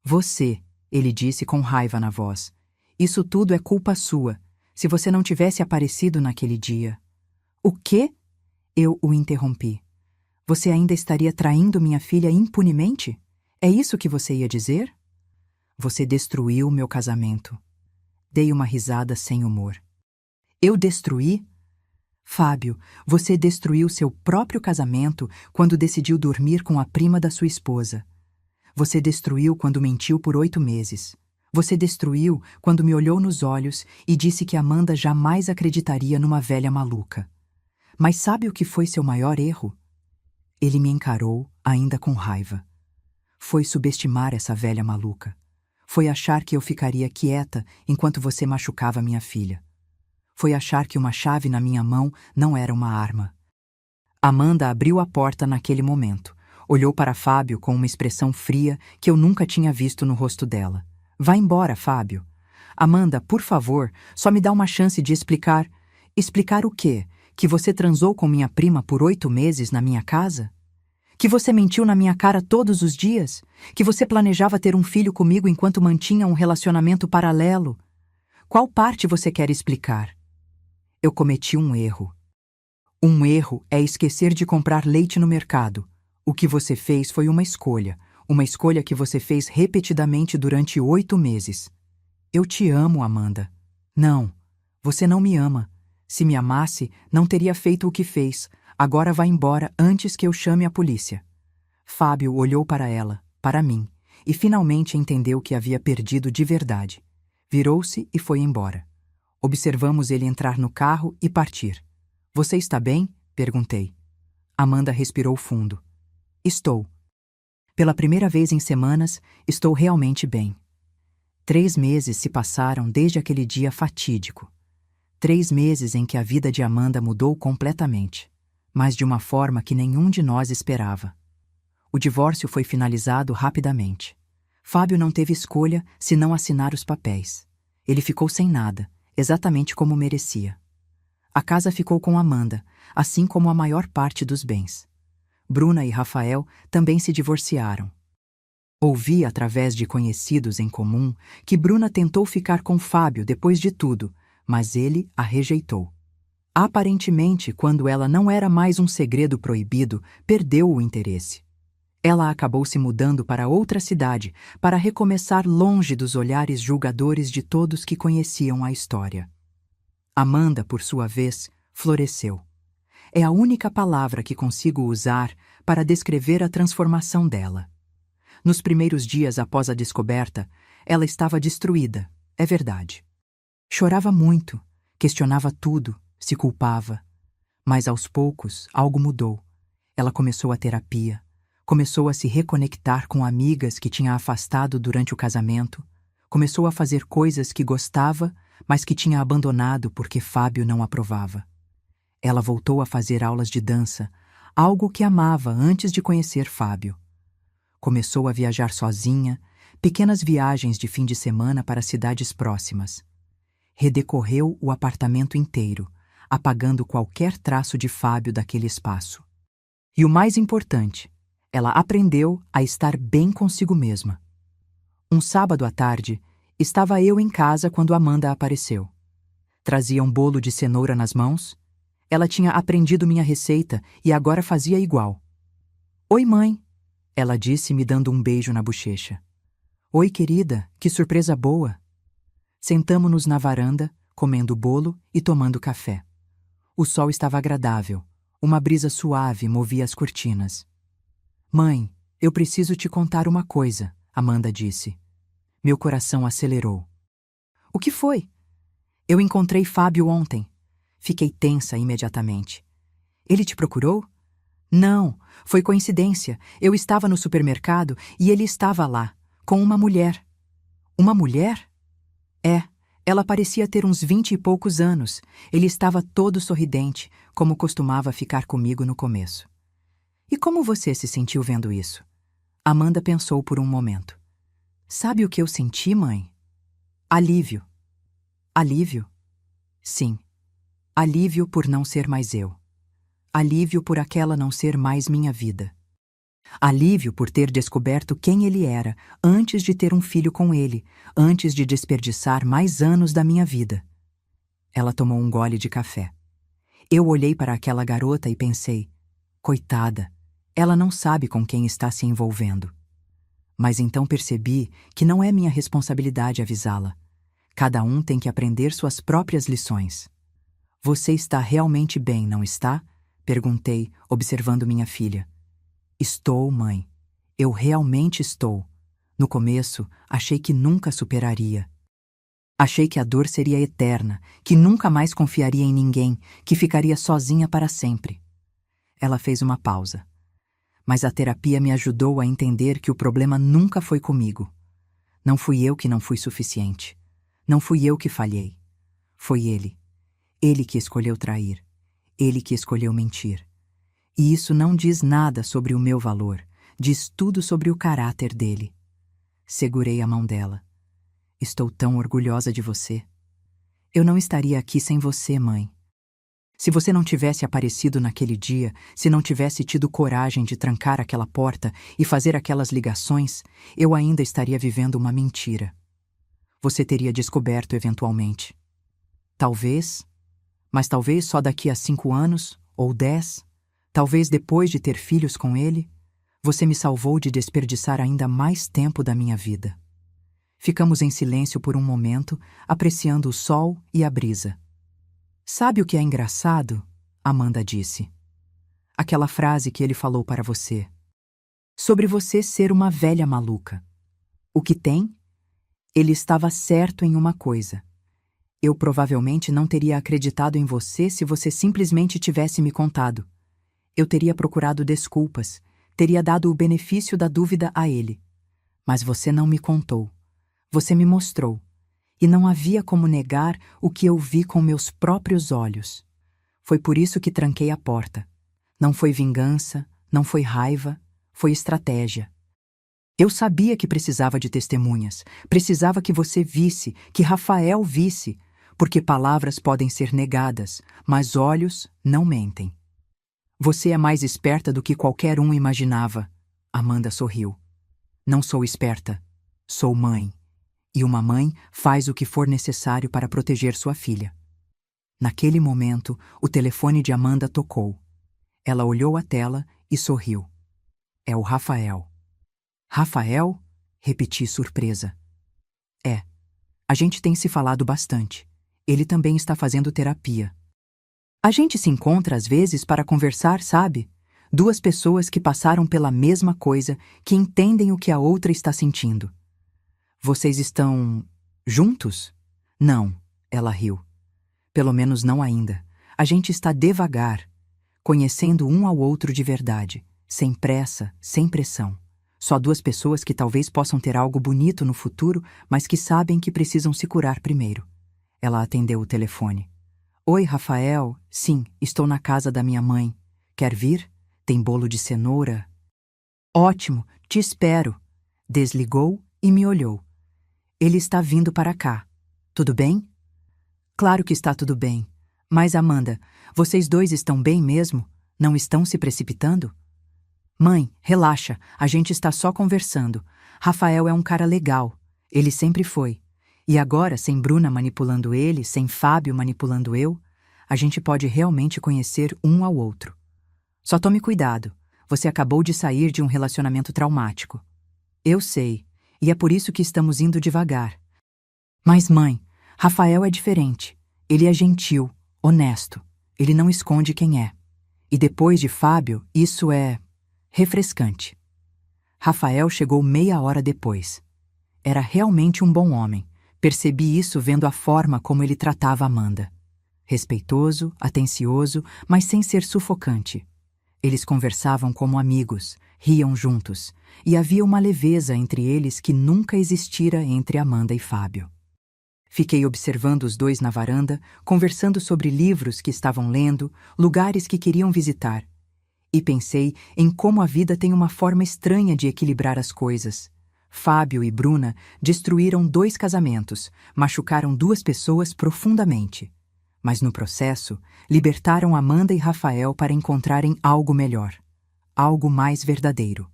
Você, ele disse com raiva na voz. Isso tudo é culpa sua. Se você não tivesse aparecido naquele dia. O quê? Eu o interrompi. Você ainda estaria traindo minha filha impunemente? É isso que você ia dizer? Você destruiu meu casamento. Dei uma risada sem humor. Eu destruí? Fábio, você destruiu seu próprio casamento quando decidiu dormir com a prima da sua esposa. Você destruiu quando mentiu por 8 meses. Você destruiu quando me olhou nos olhos e disse que Amanda jamais acreditaria numa velha maluca. Mas sabe o que foi seu maior erro? Ele me encarou, ainda com raiva. Foi subestimar essa velha maluca. Foi achar que eu ficaria quieta enquanto você machucava minha filha. Foi achar que uma chave na minha mão não era uma arma. Amanda abriu a porta naquele momento. Olhou para Fábio com uma expressão fria que eu nunca tinha visto no rosto dela. Vá embora, Fábio. Amanda, por favor, só me dá uma chance de explicar. Explicar o quê? Que você transou com minha prima por 8 meses na minha casa? Que você mentiu na minha cara todos os dias? Que você planejava ter um filho comigo enquanto mantinha um relacionamento paralelo? Qual parte você quer explicar? Eu cometi um erro. Um erro é esquecer de comprar leite no mercado. O que você fez foi uma escolha que você fez repetidamente durante 8 meses. Eu te amo, Amanda. Não, você não me ama. Se me amasse, não teria feito o que fez. Agora vá embora antes que eu chame a polícia. Fábio olhou para ela, para mim, e finalmente entendeu que havia perdido de verdade. Virou-se e foi embora. Observamos ele entrar no carro e partir. Você está bem? Perguntei. Amanda respirou fundo. Estou. Pela primeira vez em semanas, estou realmente bem. 3 meses se passaram desde aquele dia fatídico. 3 meses em que a vida de Amanda mudou completamente, mas de uma forma que nenhum de nós esperava. O divórcio foi finalizado rapidamente. Fábio não teve escolha senão assinar os papéis. Ele ficou sem nada, exatamente como merecia. A casa ficou com Amanda, assim como a maior parte dos bens. Bruna e Rafael também se divorciaram. Ouvi através de conhecidos em comum que Bruna tentou ficar com Fábio depois de tudo, mas ele a rejeitou. Aparentemente, quando ela não era mais um segredo proibido, perdeu o interesse. Ela acabou se mudando para outra cidade para recomeçar longe dos olhares julgadores de todos que conheciam a história. Amanda, por sua vez, floresceu. É a única palavra que consigo usar para descrever a transformação dela. Nos primeiros dias após a descoberta, ela estava destruída, é verdade. Chorava muito, questionava tudo, se culpava. Mas aos poucos, algo mudou. Ela começou a terapia, começou a se reconectar com amigas que tinha afastado durante o casamento, começou a fazer coisas que gostava, mas que tinha abandonado porque Fábio não aprovava. Ela voltou a fazer aulas de dança, algo que amava antes de conhecer Fábio. Começou a viajar sozinha, pequenas viagens de fim de semana para cidades próximas. Redecorreu o apartamento inteiro, apagando qualquer traço de Fábio daquele espaço. E o mais importante, ela aprendeu a estar bem consigo mesma. Um sábado à tarde, estava eu em casa quando Amanda apareceu. Trazia um bolo de cenoura nas mãos. Ela tinha aprendido minha receita e agora fazia igual. Oi, mãe, ela disse me dando um beijo na bochecha. Oi, querida, que surpresa boa. Sentamo-nos na varanda, comendo bolo e tomando café. O sol estava agradável. Uma brisa suave movia as cortinas. Mãe, eu preciso te contar uma coisa, Amanda disse. Meu coração acelerou. O que foi? Eu encontrei Fábio ontem. Fiquei tensa imediatamente. Ele te procurou? Não, foi coincidência. Eu estava no supermercado e ele estava lá, com uma mulher. Uma mulher? É, ela parecia ter uns 20 e poucos anos. Ele estava todo sorridente, como costumava ficar comigo no começo. E como você se sentiu vendo isso? Amanda pensou por um momento. Sabe o que eu senti, mãe? Alívio. Alívio? Sim. Alívio por não ser mais eu. Alívio por aquela não ser mais minha vida. Alívio por ter descoberto quem ele era antes de ter um filho com ele, antes de desperdiçar mais anos da minha vida. Ela tomou um gole de café. Eu olhei para aquela garota e pensei, coitada, ela não sabe com quem está se envolvendo. Mas então percebi que não é minha responsabilidade avisá-la. Cada um tem que aprender suas próprias lições. Você está realmente bem, não está? Perguntei, observando minha filha. Estou, mãe. Eu realmente estou. No começo, achei que nunca superaria. Achei que a dor seria eterna, que nunca mais confiaria em ninguém, que ficaria sozinha para sempre. Ela fez uma pausa. Mas a terapia me ajudou a entender que o problema nunca foi comigo. Não fui eu que não fui suficiente. Não fui eu que falhei. Foi ele. Ele que escolheu trair. Ele que escolheu mentir. E isso não diz nada sobre o meu valor, diz tudo sobre o caráter dele. Segurei a mão dela. Estou tão orgulhosa de você. Eu não estaria aqui sem você, mãe. Se você não tivesse aparecido naquele dia, se não tivesse tido coragem de trancar aquela porta e fazer aquelas ligações, eu ainda estaria vivendo uma mentira. Você teria descoberto eventualmente. Talvez, mas talvez só daqui a 5 anos, ou 10, talvez depois de ter filhos com ele, você me salvou de desperdiçar ainda mais tempo da minha vida. Ficamos em silêncio por um momento, apreciando o sol e a brisa. Sabe o que é engraçado? Amanda disse. Aquela frase que ele falou para você. Sobre você ser uma velha maluca. O que tem? Ele estava certo em uma coisa. Eu provavelmente não teria acreditado em você se você simplesmente tivesse me contado. Eu teria procurado desculpas, teria dado o benefício da dúvida a ele. Mas você não me contou. Você me mostrou. E não havia como negar o que eu vi com meus próprios olhos. Foi por isso que tranquei a porta. Não foi vingança, não foi raiva, foi estratégia. Eu sabia que precisava de testemunhas, precisava que você visse, que Rafael visse, porque palavras podem ser negadas, mas olhos não mentem. Você é mais esperta do que qualquer um imaginava. Amanda sorriu. Não sou esperta, sou mãe. E uma mãe faz o que for necessário para proteger sua filha. Naquele momento, o telefone de Amanda tocou. Ela olhou a tela e sorriu. É o Rafael. Rafael? Repeti surpresa. É. A gente tem se falado bastante. Ele também está fazendo terapia. A gente se encontra às vezes para conversar, sabe? 2 pessoas que passaram pela mesma coisa, que entendem o que a outra está sentindo. Vocês estão juntos? Não, ela riu. Pelo menos não ainda. A gente está devagar, conhecendo um ao outro de verdade, sem pressa, sem pressão. Só 2 pessoas que talvez possam ter algo bonito no futuro, mas que sabem que precisam se curar primeiro. Ela atendeu o telefone. Oi, Rafael. Sim, estou na casa da minha mãe. Quer vir? Tem bolo de cenoura? Ótimo, te espero. Desligou e me olhou. Ele está vindo para cá. Tudo bem? Claro que está tudo bem. Mas, Amanda, vocês 2 estão bem mesmo? Não estão se precipitando? Mãe, relaxa, a gente está só conversando. Rafael é um cara legal. Ele sempre foi. E agora, sem Bruna manipulando ele, sem Fábio manipulando eu, a gente pode realmente conhecer um ao outro. Só tome cuidado. Você acabou de sair de um relacionamento traumático. Eu sei. E é por isso que estamos indo devagar. Mas, mãe, Rafael é diferente. Ele é gentil, honesto. Ele não esconde quem é. E depois de Fábio, isso é refrescante. Rafael chegou meia hora depois. Era realmente um bom homem. Percebi isso vendo a forma como ele tratava Amanda. Respeitoso, atencioso, mas sem ser sufocante. Eles conversavam como amigos, riam juntos, e havia uma leveza entre eles que nunca existira entre Amanda e Fábio. Fiquei observando os dois na varanda, conversando sobre livros que estavam lendo, lugares que queriam visitar. E pensei em como a vida tem uma forma estranha de equilibrar as coisas. Fábio e Bruna destruíram 2 casamentos, machucaram 2 pessoas profundamente. Mas no processo, libertaram Amanda e Rafael para encontrarem algo melhor, algo mais verdadeiro.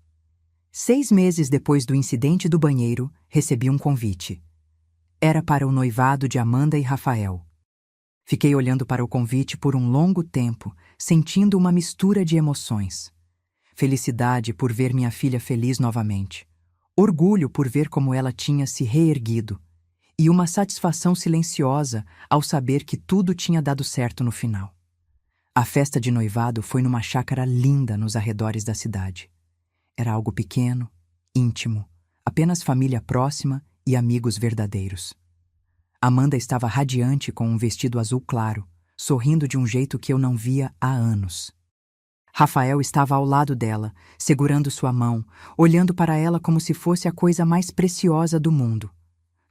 6 meses depois do incidente do banheiro, recebi um convite. Era para o noivado de Amanda e Rafael. Fiquei olhando para o convite por um longo tempo, sentindo uma mistura de emoções. Felicidade por ver minha filha feliz novamente. Orgulho por ver como ela tinha se reerguido. E uma satisfação silenciosa ao saber que tudo tinha dado certo no final. A festa de noivado foi numa chácara linda nos arredores da cidade. Era algo pequeno, íntimo, apenas família próxima e amigos verdadeiros. Amanda estava radiante com um vestido azul claro, sorrindo de um jeito que eu não via há anos. Rafael estava ao lado dela, segurando sua mão, olhando para ela como se fosse a coisa mais preciosa do mundo.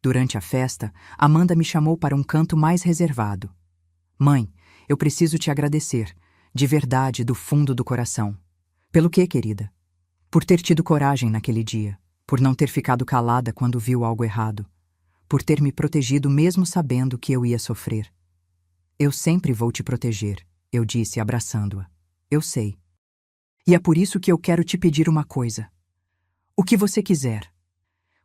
Durante a festa, Amanda me chamou para um canto mais reservado. Mãe, eu preciso te agradecer, de verdade, do fundo do coração. Pelo quê, querida? Por ter tido coragem naquele dia, por não ter ficado calada quando viu algo errado, por ter me protegido mesmo sabendo que eu ia sofrer. Eu sempre vou te proteger, eu disse, abraçando-a. Eu sei. E é por isso que eu quero te pedir uma coisa. O que você quiser.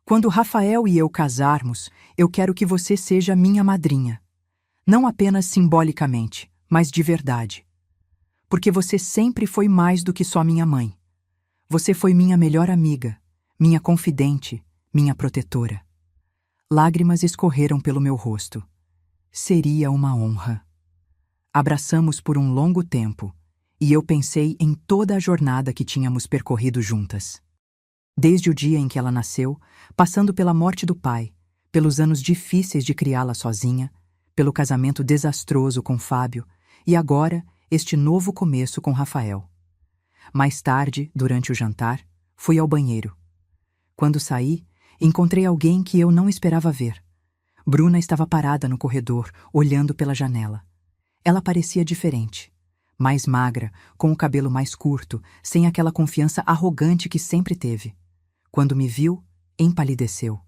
Quando Rafael e eu casarmos, eu quero que você seja minha madrinha. Não apenas simbolicamente, mas de verdade. Porque você sempre foi mais do que só minha mãe. Você foi minha melhor amiga, minha confidente, minha protetora. Lágrimas escorreram pelo meu rosto. Seria uma honra. Abraçamos por um longo tempo, e eu pensei em toda a jornada que tínhamos percorrido juntas. Desde o dia em que ela nasceu, passando pela morte do pai, pelos anos difíceis de criá-la sozinha, pelo casamento desastroso com Fábio e agora este novo começo com Rafael. Mais tarde, durante o jantar, fui ao banheiro. Quando saí, encontrei alguém que eu não esperava ver. Bruna estava parada no corredor, olhando pela janela. Ela parecia diferente. Mais magra, com o cabelo mais curto, sem aquela confiança arrogante que sempre teve. Quando me viu, empalideceu.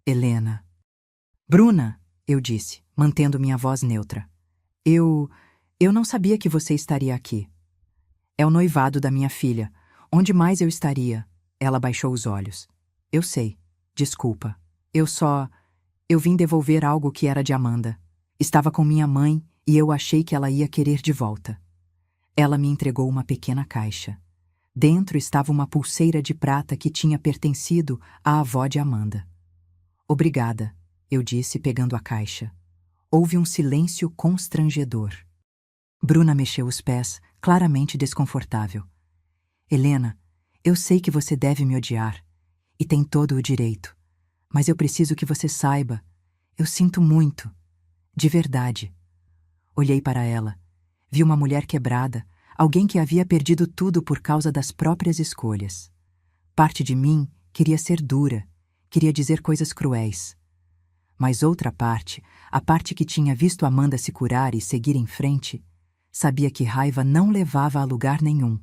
Helena. Bruna, eu disse, mantendo minha voz neutra. Eu não sabia que você estaria aqui. É o noivado da minha filha. Onde mais eu estaria? Ela baixou os olhos. Eu sei. Desculpa. Eu vim devolver algo que era de Amanda. Estava com minha mãe e eu achei que ela ia querer de volta. Ela me entregou uma pequena caixa. Dentro estava uma pulseira de prata que tinha pertencido à avó de Amanda. Obrigada, eu disse, pegando a caixa. Houve um silêncio constrangedor. Bruna mexeu os pés, claramente desconfortável. Helena, eu sei que você deve me odiar, e tem todo o direito. Mas eu preciso que você saiba. Eu sinto muito. De verdade. Olhei para ela. Vi uma mulher quebrada, alguém que havia perdido tudo por causa das próprias escolhas. Parte de mim queria ser dura, queria dizer coisas cruéis. Mas outra parte, a parte que tinha visto Amanda se curar e seguir em frente, sabia que raiva não levava a lugar nenhum.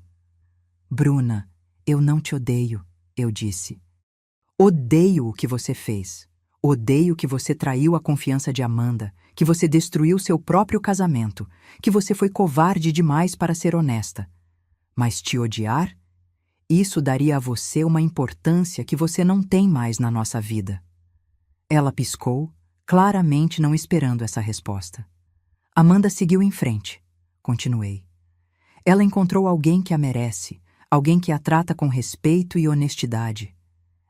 Bruna, eu não te odeio, eu disse. Odeio o que você fez. Odeio que você traiu a confiança de Amanda, que você destruiu seu próprio casamento, que você foi covarde demais para ser honesta. Mas te odiar? Isso daria a você uma importância que você não tem mais na nossa vida. Ela piscou, claramente não esperando essa resposta. Amanda seguiu em frente. Continuei. Ela encontrou alguém que a merece, alguém que a trata com respeito e honestidade.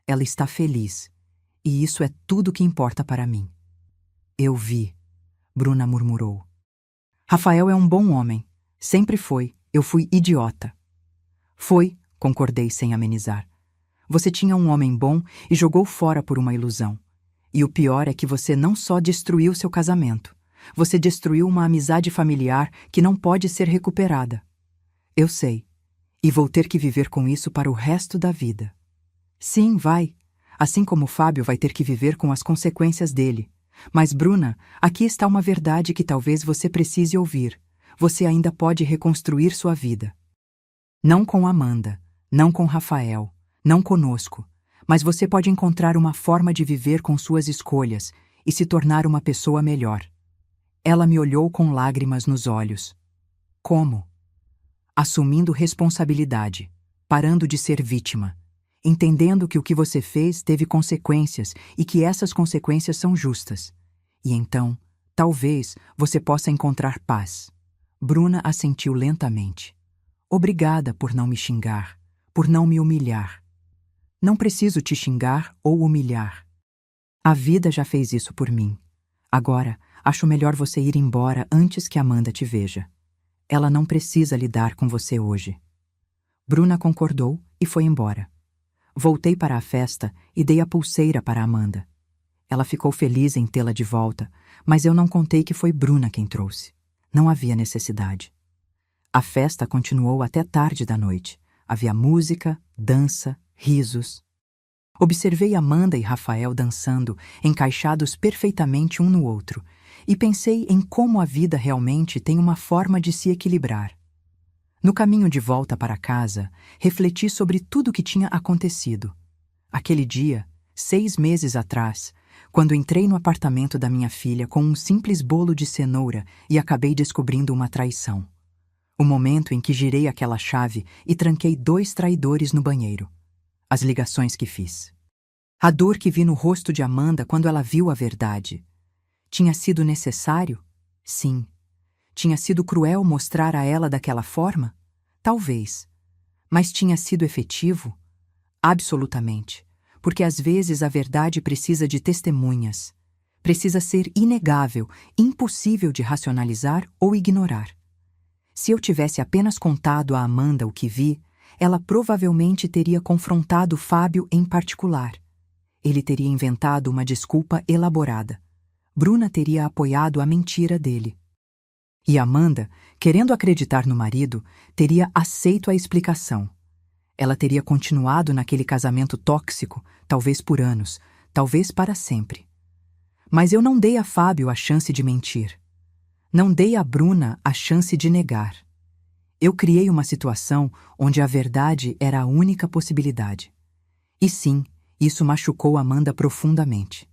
Ela está feliz, e isso é tudo que importa para mim. Eu vi, Bruna murmurou. Rafael é um bom homem. Sempre foi, Eu fui idiota. Foi, concordei sem amenizar. Você tinha um homem bom e jogou fora por uma ilusão. E o pior é que você não só destruiu seu casamento, você destruiu uma amizade familiar que não pode ser recuperada. Eu sei. E vou ter que viver com isso para o resto da vida. Sim, vai. Assim como Fábio vai ter que viver com as consequências dele. Mas, Bruna, aqui está uma verdade que talvez você precise ouvir. Você ainda pode reconstruir sua vida. Não com Amanda, não com Rafael, não conosco, mas você pode encontrar uma forma de viver com suas escolhas e se tornar uma pessoa melhor. Ela me olhou com lágrimas nos olhos. Como? Assumindo responsabilidade, parando de ser vítima, entendendo que o que você fez teve consequências e que essas consequências são justas. E então, talvez, você possa encontrar paz. Bruna assentiu lentamente. Obrigada por não me xingar, por não me humilhar. Não preciso te xingar ou humilhar. A vida já fez isso por mim. Agora, acho melhor você ir embora antes que Amanda te veja. Ela não precisa lidar com você hoje. Bruna concordou e foi embora. Voltei para a festa e dei a pulseira para Amanda. Ela ficou feliz em tê-la de volta, mas eu não contei que foi Bruna quem trouxe. Não havia necessidade. A festa continuou até tarde da noite. Havia música, dança, risos. Observei Amanda e Rafael dançando, encaixados perfeitamente um no outro, e pensei em como a vida realmente tem uma forma de se equilibrar. No caminho de volta para casa, refleti sobre tudo o que tinha acontecido. Aquele dia, 6 meses atrás, quando entrei no apartamento da minha filha com um simples bolo de cenoura e acabei descobrindo uma traição. O momento em que girei aquela chave e tranquei 2 traidores no banheiro. As ligações que fiz. A dor que vi no rosto de Amanda quando ela viu a verdade. Tinha sido necessário? Sim. Tinha sido cruel mostrar a ela daquela forma? Talvez. Mas tinha sido efetivo? Absolutamente. Porque às vezes a verdade precisa de testemunhas. Precisa ser inegável, impossível de racionalizar ou ignorar. Se eu tivesse apenas contado a Amanda o que vi, ela provavelmente teria confrontado Fábio em particular. Ele teria inventado uma desculpa elaborada. Bruna teria apoiado a mentira dele. E Amanda, querendo acreditar no marido, teria aceito a explicação. Ela teria continuado naquele casamento tóxico, talvez por anos, talvez para sempre. Mas eu não dei a Fábio a chance de mentir. Não dei a Bruna a chance de negar. Eu criei uma situação onde a verdade era a única possibilidade. E sim, isso machucou Amanda profundamente.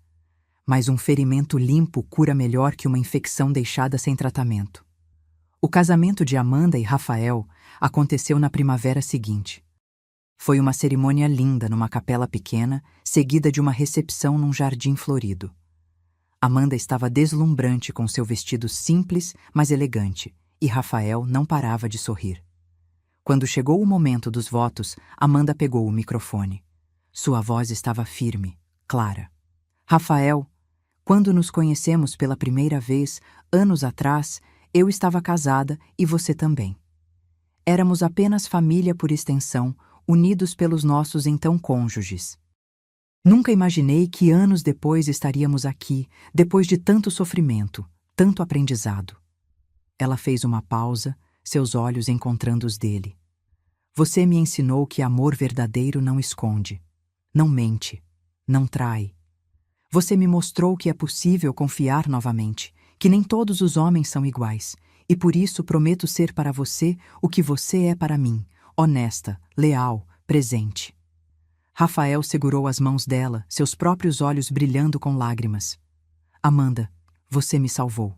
Mas um ferimento limpo cura melhor que uma infecção deixada sem tratamento. O casamento de Amanda e Rafael aconteceu na primavera seguinte. Foi uma cerimônia linda numa capela pequena, seguida de uma recepção num jardim florido. Amanda estava deslumbrante com seu vestido simples, mas elegante, e Rafael não parava de sorrir. Quando chegou o momento dos votos, Amanda pegou o microfone. Sua voz estava firme, clara. Rafael, quando nos conhecemos pela primeira vez, anos atrás, eu estava casada e você também. Éramos apenas família por extensão, unidos pelos nossos então cônjuges. Nunca imaginei que anos depois estaríamos aqui, depois de tanto sofrimento, tanto aprendizado. Ela fez uma pausa, seus olhos encontrando os dele. Você me ensinou que amor verdadeiro não esconde, não mente, não trai. Você me mostrou que é possível confiar novamente, que nem todos os homens são iguais, e por isso prometo ser para você o que você é para mim, honesta, leal, presente. Rafael segurou as mãos dela, seus próprios olhos brilhando com lágrimas. Amanda, você me salvou.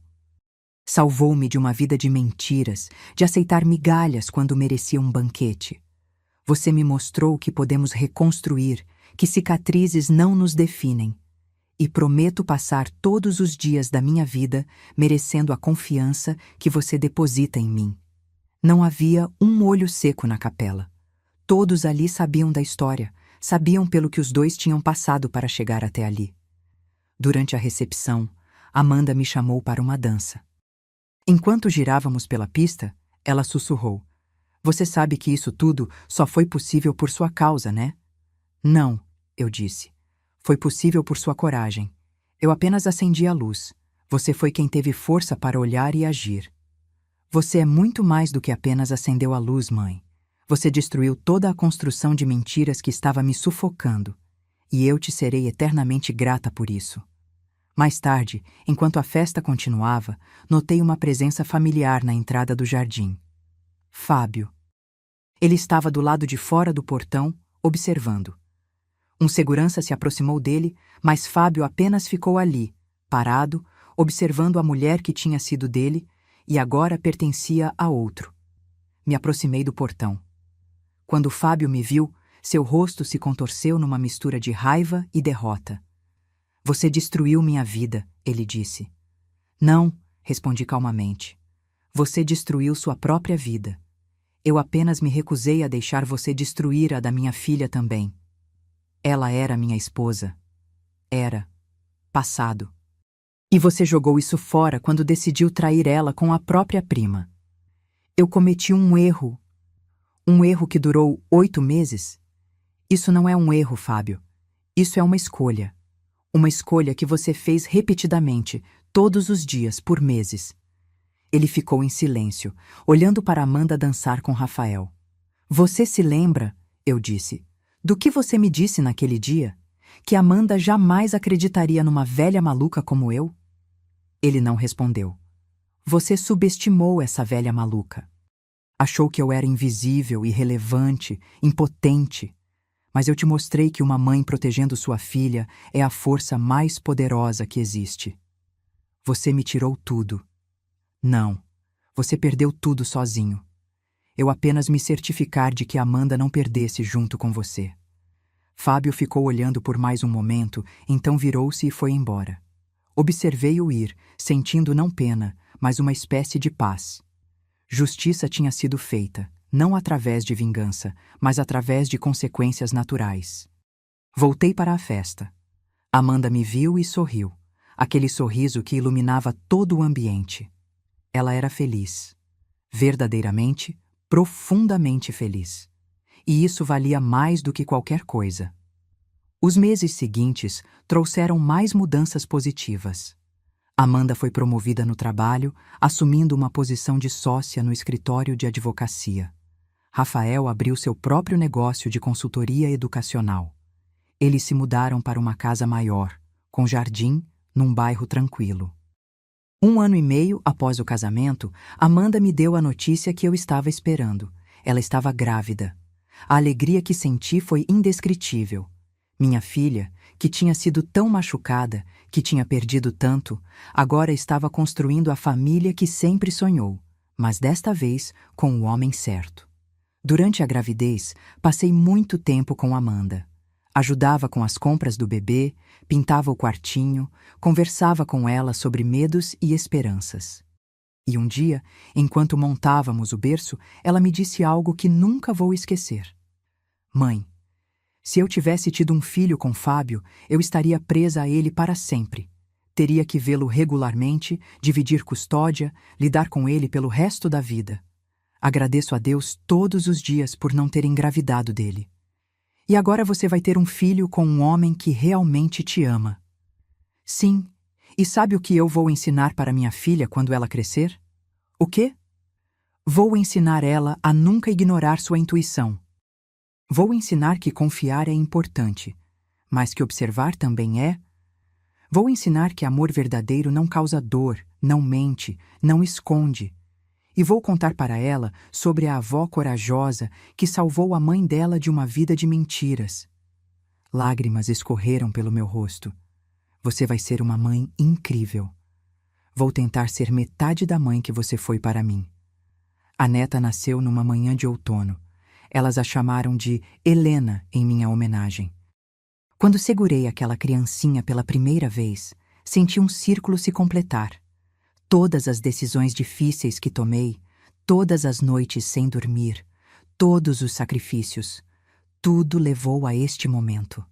Salvou-me de uma vida de mentiras, de aceitar migalhas quando merecia um banquete. Você me mostrou que podemos reconstruir, que cicatrizes não nos definem. E prometo passar todos os dias da minha vida merecendo a confiança que você deposita em mim. Não havia um olho seco na capela. Todos ali sabiam da história, sabiam pelo que os dois tinham passado para chegar até ali. Durante a recepção, Amanda me chamou para uma dança. Enquanto girávamos pela pista, ela sussurrou: Você sabe que isso tudo só foi possível por sua causa, né? Não, eu disse. Foi possível por sua coragem. Eu apenas acendi a luz. Você foi quem teve força para olhar e agir. Você é muito mais do que apenas acendeu a luz, mãe. Você destruiu toda a construção de mentiras que estava me sufocando. E eu te serei eternamente grata por isso. Mais tarde, enquanto a festa continuava, notei uma presença familiar na entrada do jardim. Fábio. Ele estava do lado de fora do portão, observando. Um segurança se aproximou dele, mas Fábio apenas ficou ali, parado, observando a mulher que tinha sido dele e agora pertencia a outro. Me aproximei do portão. Quando Fábio me viu, seu rosto se contorceu numa mistura de raiva e derrota. Você destruiu minha vida, ele disse. Não, respondi calmamente. Você destruiu sua própria vida. Eu apenas me recusei a deixar você destruir a da minha filha também. Ela era minha esposa. Era. Passado. E você jogou isso fora quando decidiu trair ela com a própria prima. Eu cometi um erro. Um erro que durou 8 meses? Isso não é um erro, Fábio. Isso é uma escolha. Uma escolha que você fez repetidamente, todos os dias, por meses. Ele ficou em silêncio, olhando para Amanda dançar com Rafael. Você se lembra, eu disse, do que você me disse naquele dia? Que Amanda jamais acreditaria numa velha maluca como eu? Ele não respondeu. Você subestimou essa velha maluca. Achou que eu era invisível, irrelevante, impotente. Mas eu te mostrei que uma mãe protegendo sua filha é a força mais poderosa que existe. Você me tirou tudo. Não, você perdeu tudo sozinho. Eu apenas me certificar de que Amanda não perdesse junto com você. Fábio ficou olhando por mais um momento, então virou-se e foi embora. Observei-o ir, sentindo não pena, mas uma espécie de paz. Justiça tinha sido feita, não através de vingança, mas através de consequências naturais. Voltei para a festa. Amanda me viu e sorriu, aquele sorriso que iluminava todo o ambiente. Ela era feliz. Verdadeiramente, profundamente feliz. E isso valia mais do que qualquer coisa. Os meses seguintes trouxeram mais mudanças positivas. Amanda foi promovida no trabalho, assumindo uma posição de sócia no escritório de advocacia. Rafael abriu seu próprio negócio de consultoria educacional. Eles se mudaram para uma casa maior, com jardim, num bairro tranquilo. 1 ano e meio após o casamento, Amanda me deu a notícia que eu estava esperando. Ela estava grávida. A alegria que senti foi indescritível. Minha filha, que tinha sido tão machucada, que tinha perdido tanto, agora estava construindo a família que sempre sonhou, mas desta vez com o homem certo. Durante a gravidez, passei muito tempo com Amanda. Ajudava com as compras do bebê, pintava o quartinho, conversava com ela sobre medos e esperanças. E um dia, enquanto montávamos o berço, ela me disse algo que nunca vou esquecer. Mãe, se eu tivesse tido um filho com Fábio, eu estaria presa a ele para sempre. Teria que vê-lo regularmente, dividir custódia, lidar com ele pelo resto da vida. Agradeço a Deus todos os dias por não ter engravidado dele. E agora você vai ter um filho com um homem que realmente te ama. Sim, e sabe o que eu vou ensinar para minha filha quando ela crescer? O quê? Vou ensinar ela a nunca ignorar sua intuição. Vou ensinar que confiar é importante, mas que observar também é. Vou ensinar que amor verdadeiro não causa dor, não mente, não esconde. E vou contar para ela sobre a avó corajosa que salvou a mãe dela de uma vida de mentiras. Lágrimas escorreram pelo meu rosto. Você vai ser uma mãe incrível. Vou tentar ser metade da mãe que você foi para mim. A neta nasceu numa manhã de outono. Elas a chamaram de Helena em minha homenagem. Quando segurei aquela criancinha pela primeira vez, senti um círculo se completar. Todas as decisões difíceis que tomei, todas as noites sem dormir, todos os sacrifícios, tudo levou a este momento.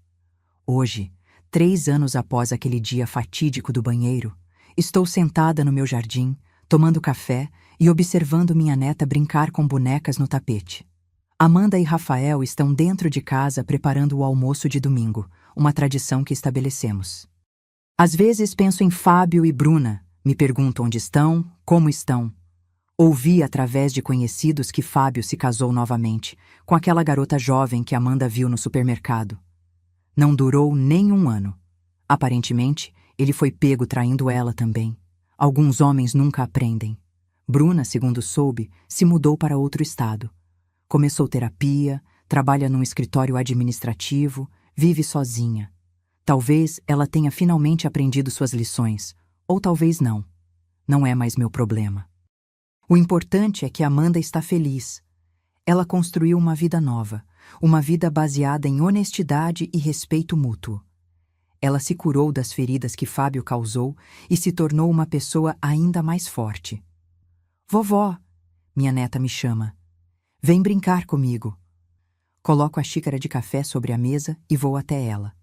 Hoje, 3 anos após aquele dia fatídico do banheiro, estou sentada no meu jardim, tomando café e observando minha neta brincar com bonecas no tapete. Amanda e Rafael estão dentro de casa preparando o almoço de domingo, uma tradição que estabelecemos. Às vezes penso em Fábio e Bruna, me pergunto onde estão, como estão. Ouvi através de conhecidos que Fábio se casou novamente, com aquela garota jovem que Amanda viu no supermercado. Não durou nem um ano. Aparentemente, ele foi pego traindo ela também. Alguns homens nunca aprendem. Bruna, segundo soube, se mudou para outro estado. Começou terapia, trabalha num escritório administrativo, vive sozinha. Talvez ela tenha finalmente aprendido suas lições, ou talvez não. Não é mais meu problema. O importante é que Amanda está feliz. Ela construiu uma vida nova, uma vida baseada em honestidade e respeito mútuo. Ela se curou das feridas que Fábio causou e se tornou uma pessoa ainda mais forte. Vovó, minha neta me chama. Vem brincar comigo. Coloco a xícara de café sobre a mesa e vou até ela.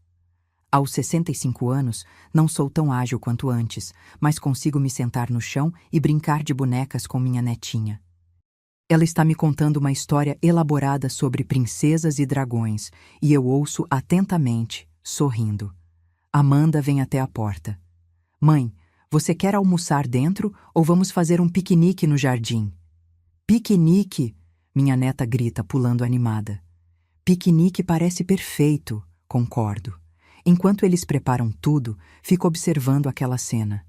Aos 65 anos, não sou tão ágil quanto antes, mas consigo me sentar no chão e brincar de bonecas com minha netinha. Ela está me contando uma história elaborada sobre princesas e dragões, e eu ouço atentamente, sorrindo. Amanda vem até a porta. Mãe, você quer almoçar dentro ou vamos fazer um piquenique no jardim? Piquenique? Minha neta grita, pulando animada. Piquenique parece perfeito, concordo. Enquanto eles preparam tudo, fico observando aquela cena.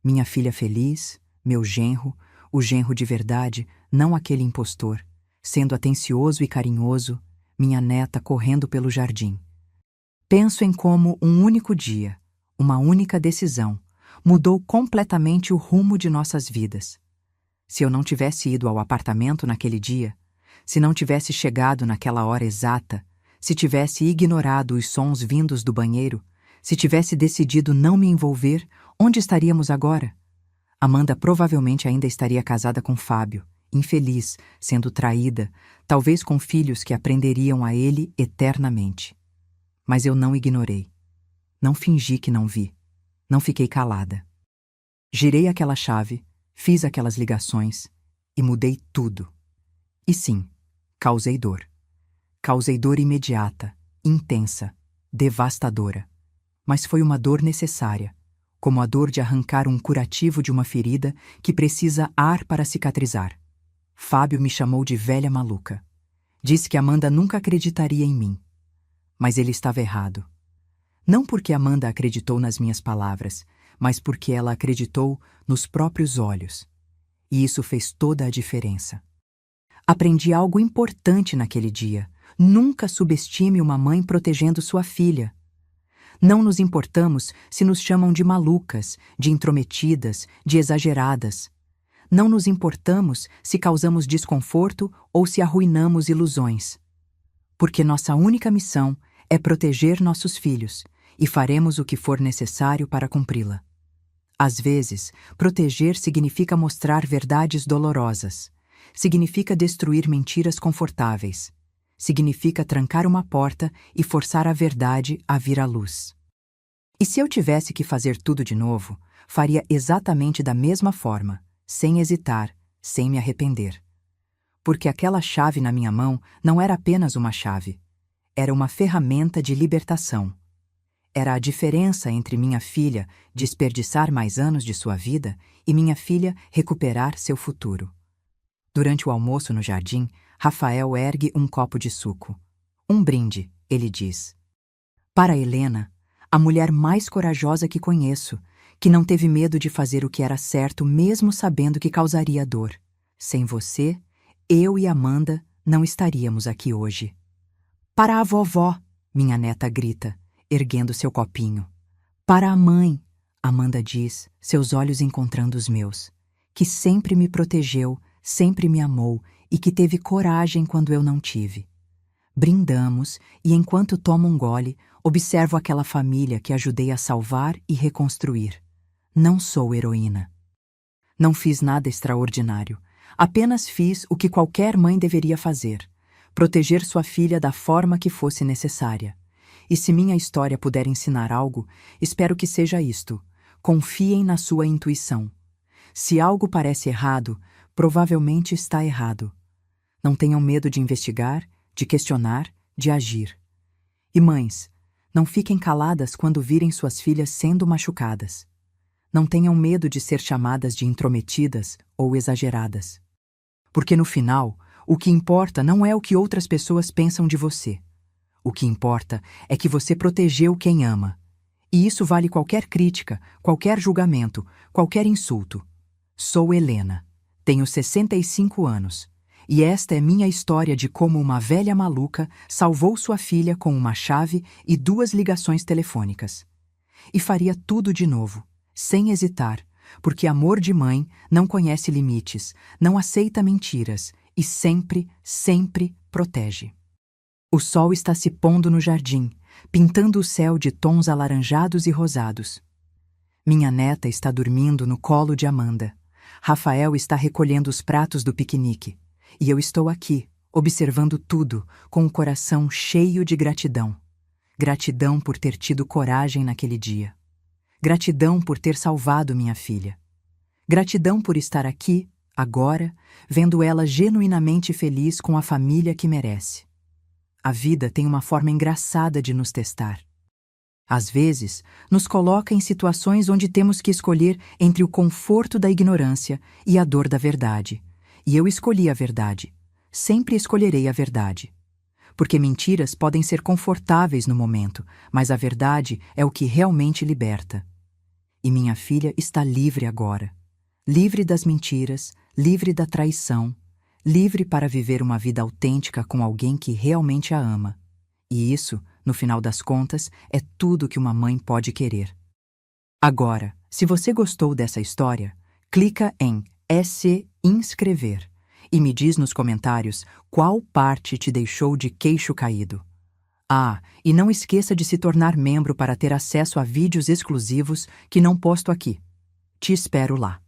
Minha filha feliz, meu genro, o genro de verdade, não aquele impostor, sendo atencioso e carinhoso, minha neta correndo pelo jardim. Penso em como um único dia, uma única decisão, mudou completamente o rumo de nossas vidas. Se eu não tivesse ido ao apartamento naquele dia, se não tivesse chegado naquela hora exata, se tivesse ignorado os sons vindos do banheiro, se tivesse decidido não me envolver, onde estaríamos agora? Amanda provavelmente ainda estaria casada com Fábio, infeliz, sendo traída, talvez com filhos que aprenderiam a ele eternamente. Mas eu não ignorei. Não fingi que não vi. Não fiquei calada. Girei aquela chave, fiz aquelas ligações e mudei tudo. E sim, causei dor. Causei dor imediata, intensa, devastadora. Mas foi uma dor necessária, como a dor de arrancar um curativo de uma ferida que precisa ar para cicatrizar. Fábio me chamou de velha maluca. Disse que Amanda nunca acreditaria em mim. Mas ele estava errado. Não porque Amanda acreditou nas minhas palavras, mas porque ela acreditou nos próprios olhos. E isso fez toda a diferença. Aprendi algo importante naquele dia. Nunca subestime uma mãe protegendo sua filha. Não nos importamos se nos chamam de malucas, de intrometidas, de exageradas. Não nos importamos se causamos desconforto ou se arruinamos ilusões. Porque nossa única missão é proteger nossos filhos, e faremos o que for necessário para cumpri-la. Às vezes, proteger significa mostrar verdades dolorosas, significa destruir mentiras confortáveis, significa trancar uma porta e forçar a verdade a vir à luz. E se eu tivesse que fazer tudo de novo, faria exatamente da mesma forma, sem hesitar, sem me arrepender. Porque aquela chave na minha mão não era apenas uma chave. Era uma ferramenta de libertação. Era a diferença entre minha filha desperdiçar mais anos de sua vida e minha filha recuperar seu futuro. Durante o almoço no jardim, Rafael ergue um copo de suco. Um brinde, ele diz. Para Helena, a mulher mais corajosa que conheço, que não teve medo de fazer o que era certo mesmo sabendo que causaria dor. Sem você, eu e Amanda não estaríamos aqui hoje. Para a vovó, minha neta grita, erguendo seu copinho. Para a mãe, Amanda diz, seus olhos encontrando os meus, que sempre me protegeu, sempre me amou e que teve coragem quando eu não tive. Brindamos e, enquanto tomo um gole, observo aquela família que ajudei a salvar e reconstruir. Não sou heroína. Não fiz nada extraordinário. Apenas fiz o que qualquer mãe deveria fazer: proteger sua filha da forma que fosse necessária. E se minha história puder ensinar algo, espero que seja isto: confiem na sua intuição. Se algo parece errado, provavelmente está errado. Não tenham medo de investigar, de questionar, de agir. E mães, não fiquem caladas quando virem suas filhas sendo machucadas. Não tenham medo de ser chamadas de intrometidas ou exageradas. Porque no final, o que importa não é o que outras pessoas pensam de você. O que importa é que você protegeu quem ama. E isso vale qualquer crítica, qualquer julgamento, qualquer insulto. Sou Helena. Tenho 65 anos. E esta é minha história de como uma velha maluca salvou sua filha com uma chave e 2 ligações telefônicas. E faria tudo de novo, sem hesitar, porque amor de mãe não conhece limites, não aceita mentiras e sempre, sempre protege. O sol está se pondo no jardim, pintando o céu de tons alaranjados e rosados. Minha neta está dormindo no colo de Amanda. Rafael está recolhendo os pratos do piquenique. E eu estou aqui, observando tudo, com o coração cheio de gratidão. Gratidão por ter tido coragem naquele dia. Gratidão por ter salvado minha filha. Gratidão por estar aqui, agora, vendo ela genuinamente feliz com a família que merece. A vida tem uma forma engraçada de nos testar. Às vezes, nos coloca em situações onde temos que escolher entre o conforto da ignorância e a dor da verdade. E eu escolhi a verdade. Sempre escolherei a verdade. Porque mentiras podem ser confortáveis no momento, mas a verdade é o que realmente liberta. E minha filha está livre agora. Livre das mentiras, livre da traição, livre para viver uma vida autêntica com alguém que realmente a ama. E isso, no final das contas, é tudo que uma mãe pode querer. Agora, se você gostou dessa história, clica em se inscrever e me diz nos comentários qual parte te deixou de queixo caído. Ah, e não esqueça de se tornar membro para ter acesso a vídeos exclusivos que não posto aqui. Te espero lá.